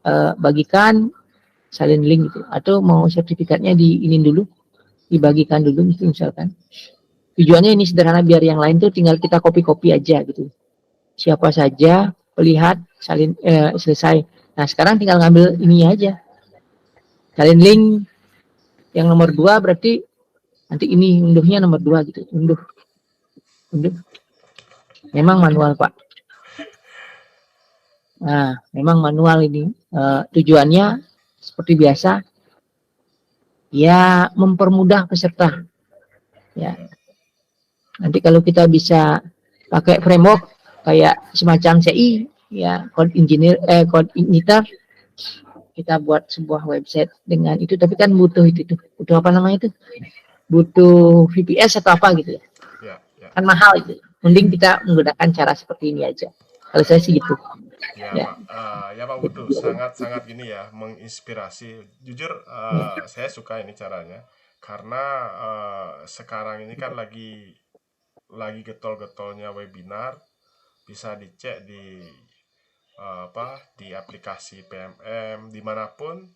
Bagikan salin link gitu. Atau mau sertifikatnya diinin dulu, dibagikan dulu misalkan. Tujuannya ini sederhana biar yang lain tuh tinggal kita copy aja gitu. Siapa saja melihat salin selesai. Nah, sekarang tinggal ngambil ini aja. Salin link yang nomor 2 berarti nanti ini unduhnya nomor 2 gitu. Unduh. Memang manual, Pak. Nah, memang manual ini. Tujuannya seperti biasa ya mempermudah peserta. Ya. Nanti kalau kita bisa pakai framework kayak semacam CI ya, code editor, kita buat sebuah website dengan itu, tapi kan butuh butuh apa namanya itu, butuh VPS atau apa gitu ya, kan mahal itu. Mending kita menggunakan cara seperti ini aja. Kalau saya sih gitu. Ya. Pak Putu, sangat gini ya, menginspirasi. Jujur saya suka ini caranya karena sekarang ini kan lagi lagi getol-getolnya webinar, bisa dicek di di aplikasi PMM dimanapun.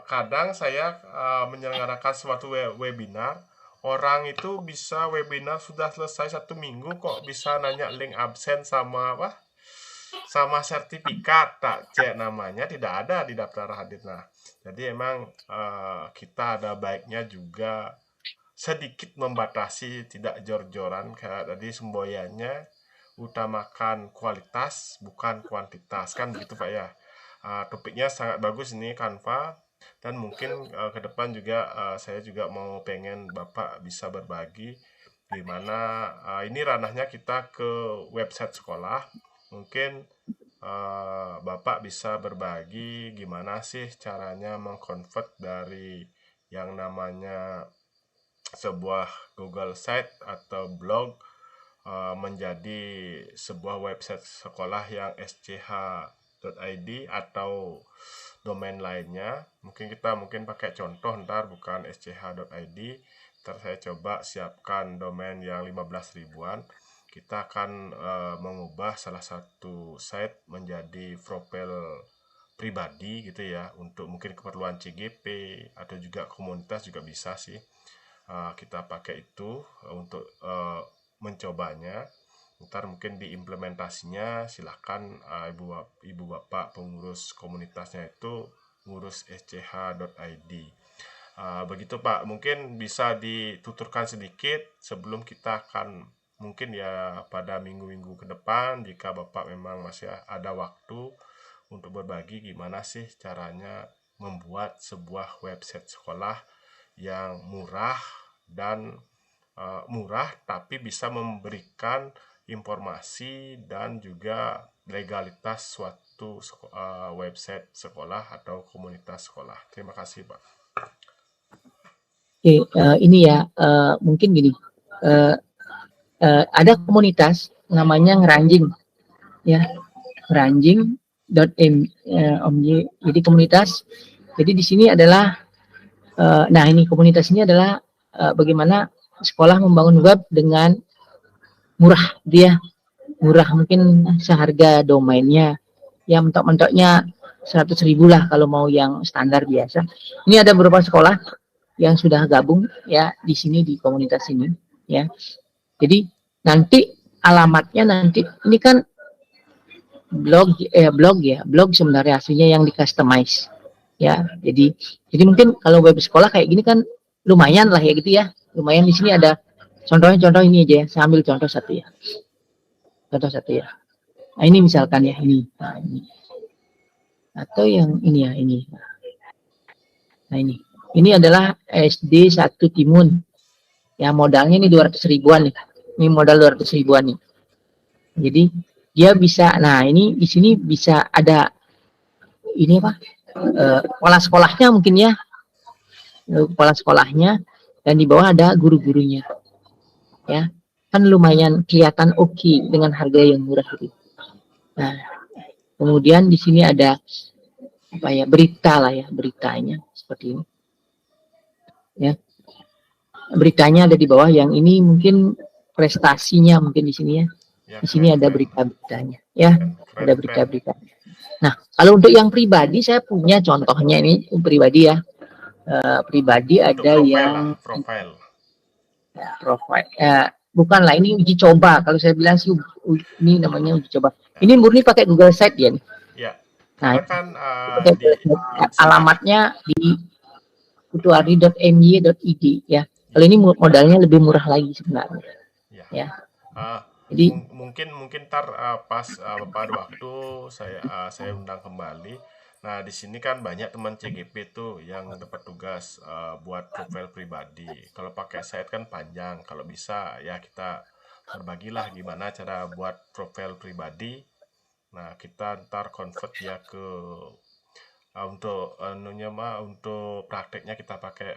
Kadang saya menyelenggarakan suatu webinar, orang itu bisa webinar sudah selesai 1 minggu kok bisa nanya link absen sama sama sertifikat, tak cek namanya tidak ada di daftar hadir. Nah, jadi emang kita ada baiknya juga sedikit membatasi, tidak jor-joran kayak tadi semboyannya, utamakan kualitas bukan kuantitas, kan begitu Pak ya. Topiknya sangat bagus ini Canva, dan mungkin ke depan juga saya juga mau pengen Bapak bisa berbagi gimana ini ranahnya kita ke website sekolah. Mungkin Bapak bisa berbagi gimana sih caranya mengkonvert dari yang namanya sebuah Google Site atau blog menjadi sebuah website sekolah yang sch.id atau domain lainnya. Mungkin kita pakai contoh ntar bukan sch.id. Ntar saya coba siapkan domain yang 15 ribuan. Kita akan mengubah salah satu site menjadi profil pribadi gitu ya, untuk mungkin keperluan CGP atau juga komunitas juga bisa sih. Kita pakai itu untuk mencobanya. Ntar mungkin diimplementasinya silahkan ibu bapak pengurus komunitasnya itu ngurus sch.id. Begitu Pak, mungkin bisa dituturkan sedikit sebelum kita akan mungkin ya pada minggu-minggu ke depan, jika Bapak memang masih ada waktu untuk berbagi gimana sih caranya membuat sebuah website sekolah yang murah dan murah tapi bisa memberikan informasi dan juga legalitas suatu website sekolah atau komunitas sekolah. Terima kasih Pak. Oke, ini ya mungkin gini, ada komunitas namanya Ngeranjing, ya, ngeranjing.mj. Jadi komunitas. Jadi di sini adalah, nah ini komunitas ini adalah bagaimana sekolah membangun web dengan murah, dia murah, mungkin seharga domainnya ya mentok-mentoknya 100.000 lah kalau mau yang standar biasa. Ini ada beberapa sekolah yang sudah gabung ya di sini di komunitas ini ya. Jadi nanti alamatnya nanti ini kan blog sebenarnya aslinya yang di customize ya. Jadi mungkin kalau web sekolah kayak gini kan lumayan lah ya gitu ya. Lumayan. Di sini ada contoh ini aja ya. Saya ambil contoh satu ya. Nah, ini misalkan ya ini. Nah, ini. Atau yang ini ya ini. Nah ini. Ini adalah SD 1 Timun. Ya modalnya ini 200 ribuan nih. Ini modal 200 ribuan nih. Jadi dia bisa, nah ini di sini bisa ada ini apa? Kepala sekolahnya mungkin ya. Kepala sekolahnya, dan di bawah ada guru-gurunya. Ya. Kan lumayan kelihatan oke dengan harga yang murah gitu. Nah, kemudian di sini ada apa ya, berita lah ya, beritanya seperti ini. Ya. Beritanya ada di bawah, yang ini mungkin prestasinya mungkin di sini ya. Di sini ada berita-beritanya ya, ada berita-beritanya. Nah, kalau untuk yang pribadi saya punya contohnya ini pribadi ya. Pribadi untuk ada profile yang profile. Bukan lah, ini uji coba. Kalau saya bilang sih ini namanya uji coba. Ini murni pakai Google Site ya. Ya. Nah, kan alamatnya di putuari.my.id ya. Kalau ini modalnya lebih murah lagi sebenarnya. Ya. Jadi mungkin ntar pas Bapak ada waktu saya undang kembali. Nah, di sini kan banyak teman CGP tuh yang dapat tugas buat profil pribadi. Kalau pakai site kan panjang. Kalau bisa ya kita berbagilah gimana cara buat profil pribadi. Nah, kita ntar convert ya ke untuk untuk prakteknya kita pakai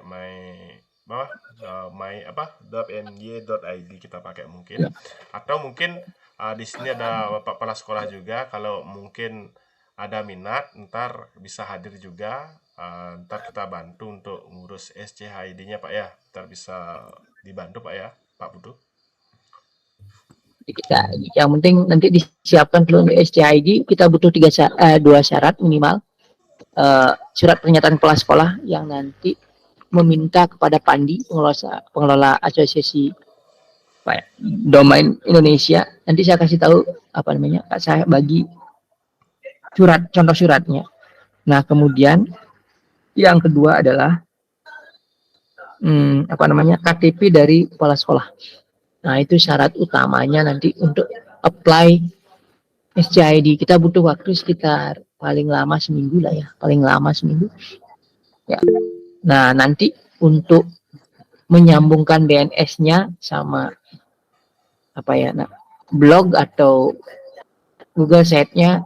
.mj.id kita pakai mungkin, atau mungkin di sini ada Bapak Kepala Sekolah juga, kalau mungkin ada minat ntar bisa hadir juga, ntar kita bantu untuk ngurus SCHID-nya Pak ya, ntar bisa dibantu Pak ya, Pak Putu. Jadi kita yang penting nanti disiapkan dulu untuk SCID, kita butuh dua syarat minimal. Surat pernyataan kepala sekolah yang nanti meminta kepada Pandi, pengelola asosiasi domain Indonesia. Nanti saya kasih tahu apa namanya, saya bagi contoh suratnya. Nah, kemudian yang kedua adalah KTP dari kepala sekolah. Nah, itu syarat utamanya nanti untuk apply SCID. Kita butuh waktu sekitar paling lama seminggu lah ya, paling lama seminggu. Ya. Nah, nanti untuk menyambungkan DNS-nya sama blog atau Google Sheet-nya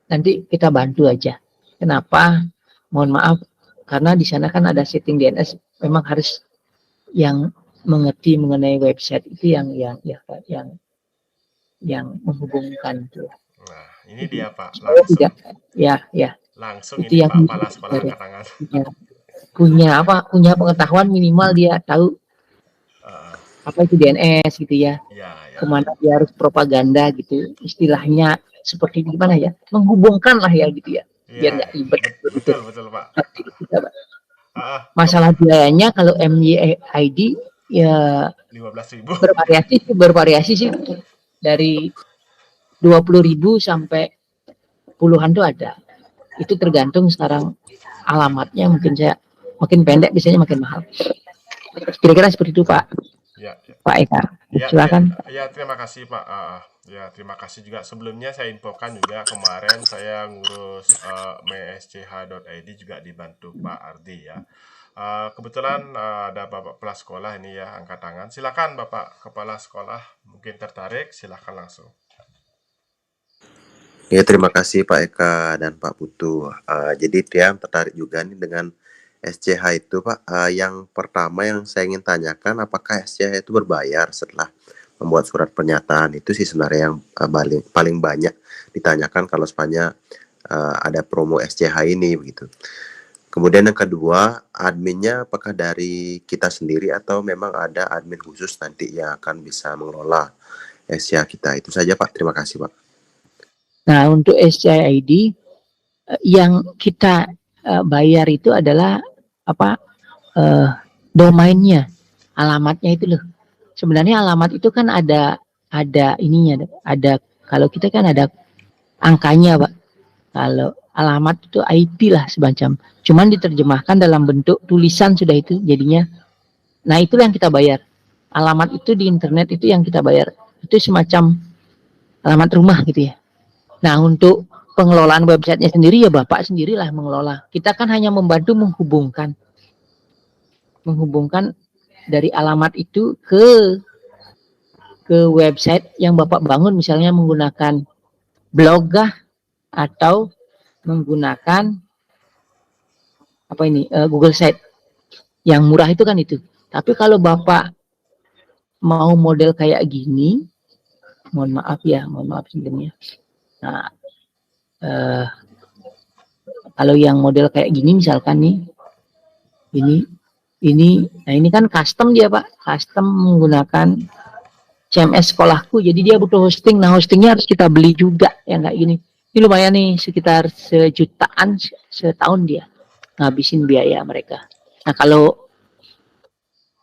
nanti kita bantu aja. Kenapa? Mohon maaf, karena di sana kan ada setting DNS, memang harus yang mengerti mengenai website itu yang menghubungkan itu. Nah, ini dia Pak, langsung. Ya. Langsung itu ini yang Pak kepala sekolah angkat tangan. Punya pengetahuan minimal, dia tahu apa itu DNS gitu ya. Kemana dia harus propaganda gitu, istilahnya seperti gimana ya, menghubungkan lah ya gitu ya, biar nggak ribet. Betul Pak. Masalah biayanya kalau MYID ya 15.000. bervariasi sih dari 20.000 sampai puluhan tuh ada. Itu tergantung sekarang alamatnya, makin pendek biasanya makin mahal. Kira-kira seperti itu Pak. Ya. Pak Eka, silakan. Ya, terima kasih Pak. Ya, terima kasih juga. Sebelumnya saya infokan juga kemarin saya ngurus msch.id juga dibantu Pak Ardi ya. Kebetulan ada Bapak Kepala Sekolah ini ya, angkat tangan. Silakan Bapak Kepala Sekolah, mungkin tertarik, silakan langsung. Ya, terima kasih Pak Eka dan Pak Putu. Jadi Tiang tertarik juga nih dengan SCH itu Pak. Yang pertama yang saya ingin tanyakan, apakah SCH itu berbayar setelah membuat surat pernyataan? Itu sih sebenarnya yang paling banyak ditanyakan kalau sepanjang ada promo SCH ini begitu. Kemudian yang kedua, adminnya apakah dari kita sendiri atau memang ada admin khusus nanti yang akan bisa mengelola SCH kita? Itu saja Pak, terima kasih Pak. Nah, untuk SCID yang kita bayar itu adalah domainnya, alamatnya itu loh. Sebenarnya alamat itu kan ada ininya, ada, kalau kita kan ada angkanya Pak. Kalau alamat itu IP lah semacam, cuman diterjemahkan dalam bentuk tulisan sudah itu jadinya. Nah, itulah yang kita bayar. Alamat itu di internet itu yang kita bayar, itu semacam alamat rumah gitu ya. Nah, untuk pengelolaan websitenya sendiri ya Bapak sendirilah mengelola. Kita kan hanya membantu menghubungkan dari alamat itu ke website yang Bapak bangun, misalnya menggunakan blog atau menggunakan Google Sheet. Yang murah itu kan itu. Tapi kalau Bapak mau model kayak gini, mohon maaf sebelumnya. Nah, kalau yang model kayak gini misalkan nih, ini kan custom dia Pak, custom menggunakan CMS sekolahku, jadi dia butuh hosting. Nah, hostingnya harus kita beli juga yang kayak gini. Ini lumayan nih, sekitar 1 jutaan setahun dia ngabisin biaya mereka. Nah, kalau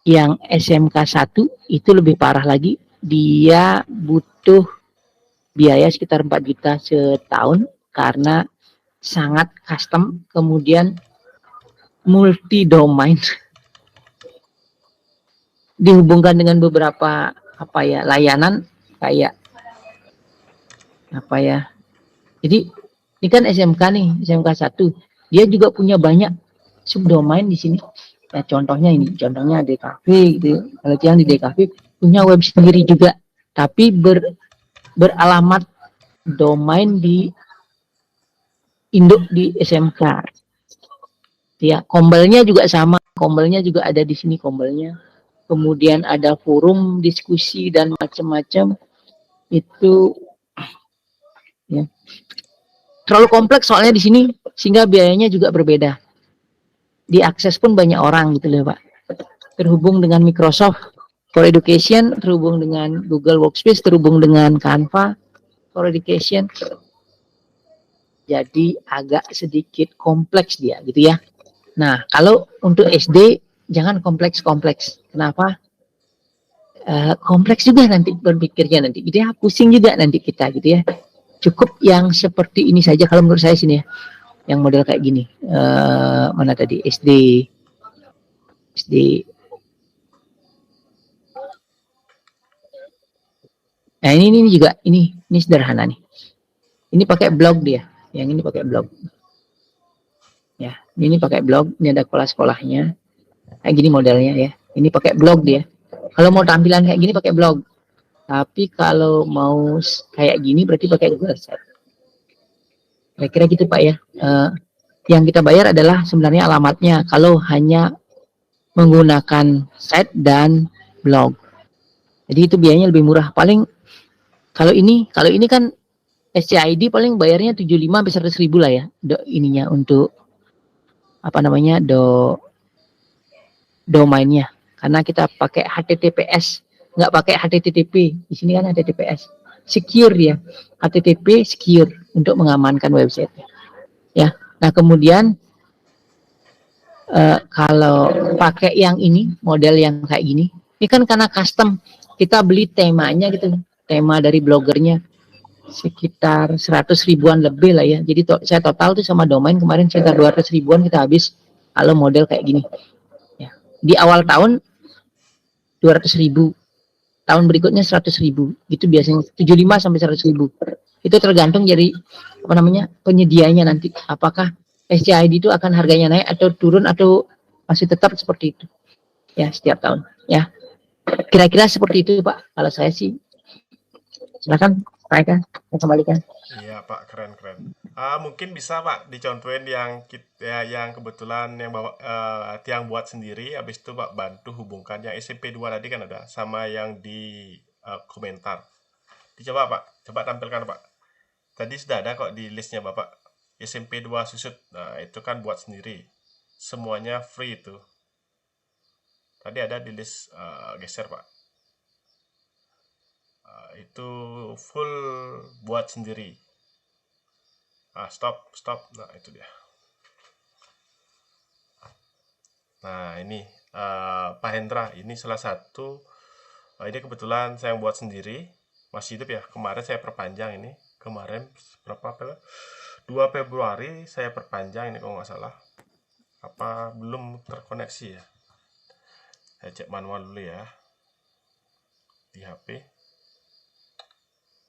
yang SMK 1 itu lebih parah lagi, dia butuh biaya sekitar 4 juta setahun karena sangat custom, kemudian multi domain, dihubungkan dengan beberapa layanan kayak jadi ini kan SMK nih, SMK 1, dia juga punya banyak subdomain di sini. Ya, contohnya DKV gitu. Kalau yang di DKV punya web sendiri juga, tapi beralamat domain di induk di SMK. Ya, kombelnya juga sama, kombelnya juga ada di sini kombelnya. Kemudian ada forum diskusi dan macam-macam. Itu ya terlalu kompleks soalnya di sini, sehingga biayanya juga berbeda. Diakses pun banyak orang gitu loh Pak. Terhubung dengan Microsoft For Education terhubung dengan Google Workspace, terhubung dengan Canva for Education. Jadi agak sedikit kompleks dia gitu ya. Nah, kalau untuk SD jangan kompleks-kompleks. Kenapa? Kompleks juga nanti berpikirnya nanti gitu ya, pusing juga nanti kita gitu ya. Cukup yang seperti ini saja kalau menurut saya sini ya. Yang model kayak gini. Mana tadi? SD. Nah, ini juga ini sederhana nih. Ini pakai blog dia. Yang ini pakai blog. Ya, ini pakai blog, ini ada sekolah-sekolahnya. Kayak gini modelnya ya. Ini pakai blog dia. Kalau mau tampilan kayak gini pakai blog. Tapi kalau mau kayak gini berarti pakai Google Sheet. Kira-kira gitu Pak ya. Yang kita bayar adalah sebenarnya alamatnya. Kalau hanya menggunakan set dan blog. Jadi itu biayanya lebih murah. Paling kalau ini kan SCID paling bayarnya 75 sampai 100 ribu lah ya. Ininya untuk apa namanya domainnya. Karena kita pakai HTTPS, nggak pakai HTTP. Di sini kan HTTPS. Secure ya. HTTP secure untuk mengamankan website. Ya. Nah, kemudian kalau pakai yang ini, model yang kayak gini, ini kan karena custom, kita beli temanya gitu, tema dari blogernya sekitar 100 ribuan lebih lah ya. Jadi saya total tuh sama domain kemarin sekitar 200 ribuan kita habis kalau model kayak gini. Ya. Di awal tahun 200 ribu, tahun berikutnya 100 ribu, itu biasanya 75 sampai 100 ribu. Itu tergantung dari apa namanya penyedianya nanti. Apakah SCID itu akan harganya naik atau turun atau masih tetap seperti itu ya setiap tahun ya, kira-kira seperti itu Pak. Kalau saya sih silakan Pak Eka kembalikan. Iya Pak, keren. Mungkin bisa Pak dicontohin yang yang kebetulan yang bawa Tiang buat sendiri, habis itu Pak bantu hubungkan yang SMP 2 tadi kan ada sama yang di komentar. Dicoba Pak, coba tampilkan Pak. Tadi sudah ada kok di listnya Bapak. SMP 2 susut. Nah, itu kan buat sendiri. Semuanya free itu. Tadi ada di list geser Pak. Itu full buat sendiri. Stop. Nah, itu dia. Nah, ini Pak Hendra, ini salah satu. Ini kebetulan saya buat sendiri. Masih hidup ya. Kemarin saya perpanjang ini. Kemarin berapa? 2 Februari saya perpanjang ini kalau nggak salah. Apa belum terkoneksi ya? Saya cek manual dulu ya. Di HP.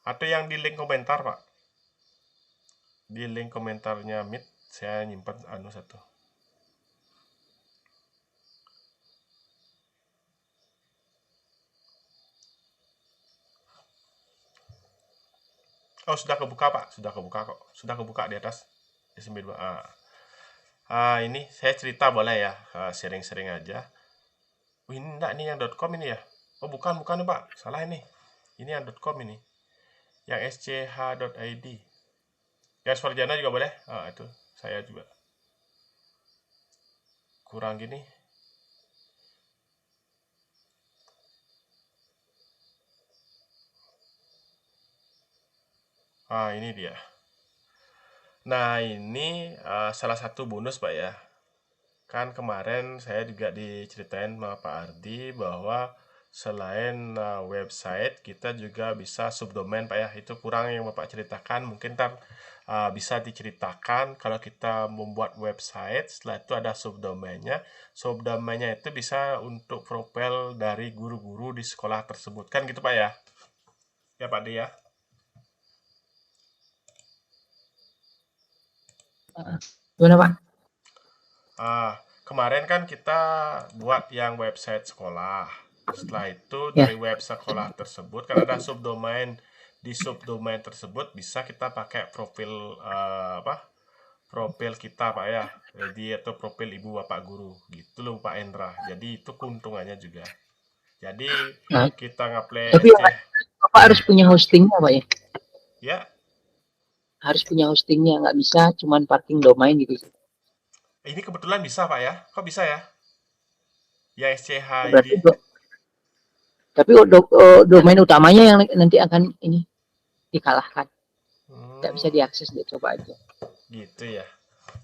Atau yang di link komentar Pak. Di link komentarnya Meet saya nyimpan satu. Oh, sudah kebuka Pak, sudah kebuka kok. Sudah kebuka di atas SMP 2. Ini saya cerita boleh ya, sharing-sharing aja. Ini enggak nih yang .com ini ya. Oh, bukan Pak. Salah ini. Ini yang .com ini. Yang sch.id. Yang Swarjana juga boleh. Itu saya juga. Kurang gini. Ini dia. Nah, ini salah satu bonus Pak ya. Kan kemarin saya juga diceritain sama Pak Ardi bahwa selain website kita juga bisa subdomain Pak ya. Itu kurang yang Bapak ceritakan. Mungkin ntar bisa diceritakan kalau kita membuat website, setelah itu ada subdomainnya. Subdomainnya itu bisa untuk profil dari guru-guru di sekolah tersebut. Kan gitu Pak ya? Ya Pak Ardi ya? Gimana Pak? Kemarin kan kita buat yang website sekolah. Setelah itu dari web sekolah tersebut kan ada subdomain. Di subdomain tersebut bisa kita pakai profil profil kita Pak ya. Jadi itu profil ibu bapak guru gitu loh Pak Endra. Jadi itu keuntungannya juga. Jadi kita ngaplay. Tapi Bapak harus punya hostingnya Pak ya. Ya. Harus punya hostingnya, nggak bisa cuman parking domain gitu. Ini kebetulan bisa Pak ya. Kok bisa ya? Ya SCH berarti ini. Tapi domain utamanya yang nanti akan ini dikalahkan. Tidak bisa diakses, dia coba aja. Gitu ya.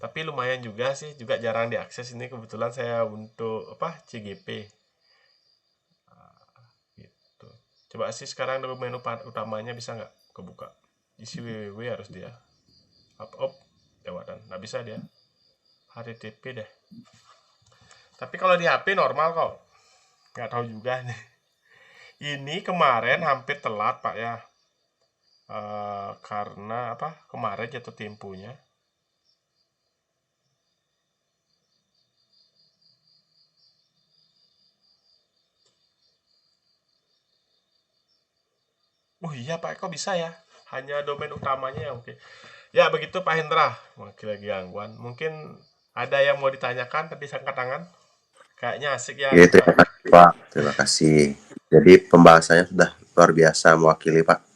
Tapi lumayan juga sih, juga jarang diakses ini. Kebetulan saya untuk CGP. Gitu. Coba sih sekarang domain utamanya bisa nggak kebuka? Isi www harus dia. Up lewatan. Nggak bisa dia. HTTP deh. Tapi kalau di HP normal kok. Nggak tahu juga nih. Ini kemarin hampir telat Pak ya. Karena kemarin jatuh temponya. Oh iya Pak, kok bisa ya? Hanya domain utamanya ya, oke. Ya begitu Pak Hendra, mungkin lagi gangguan. Mungkin ada yang mau ditanyakan tapi angkat tangan. Kayaknya asik ya. Oke, terima kasih Pak. Terima kasih. Jadi pembahasannya sudah luar biasa mewakili Pak.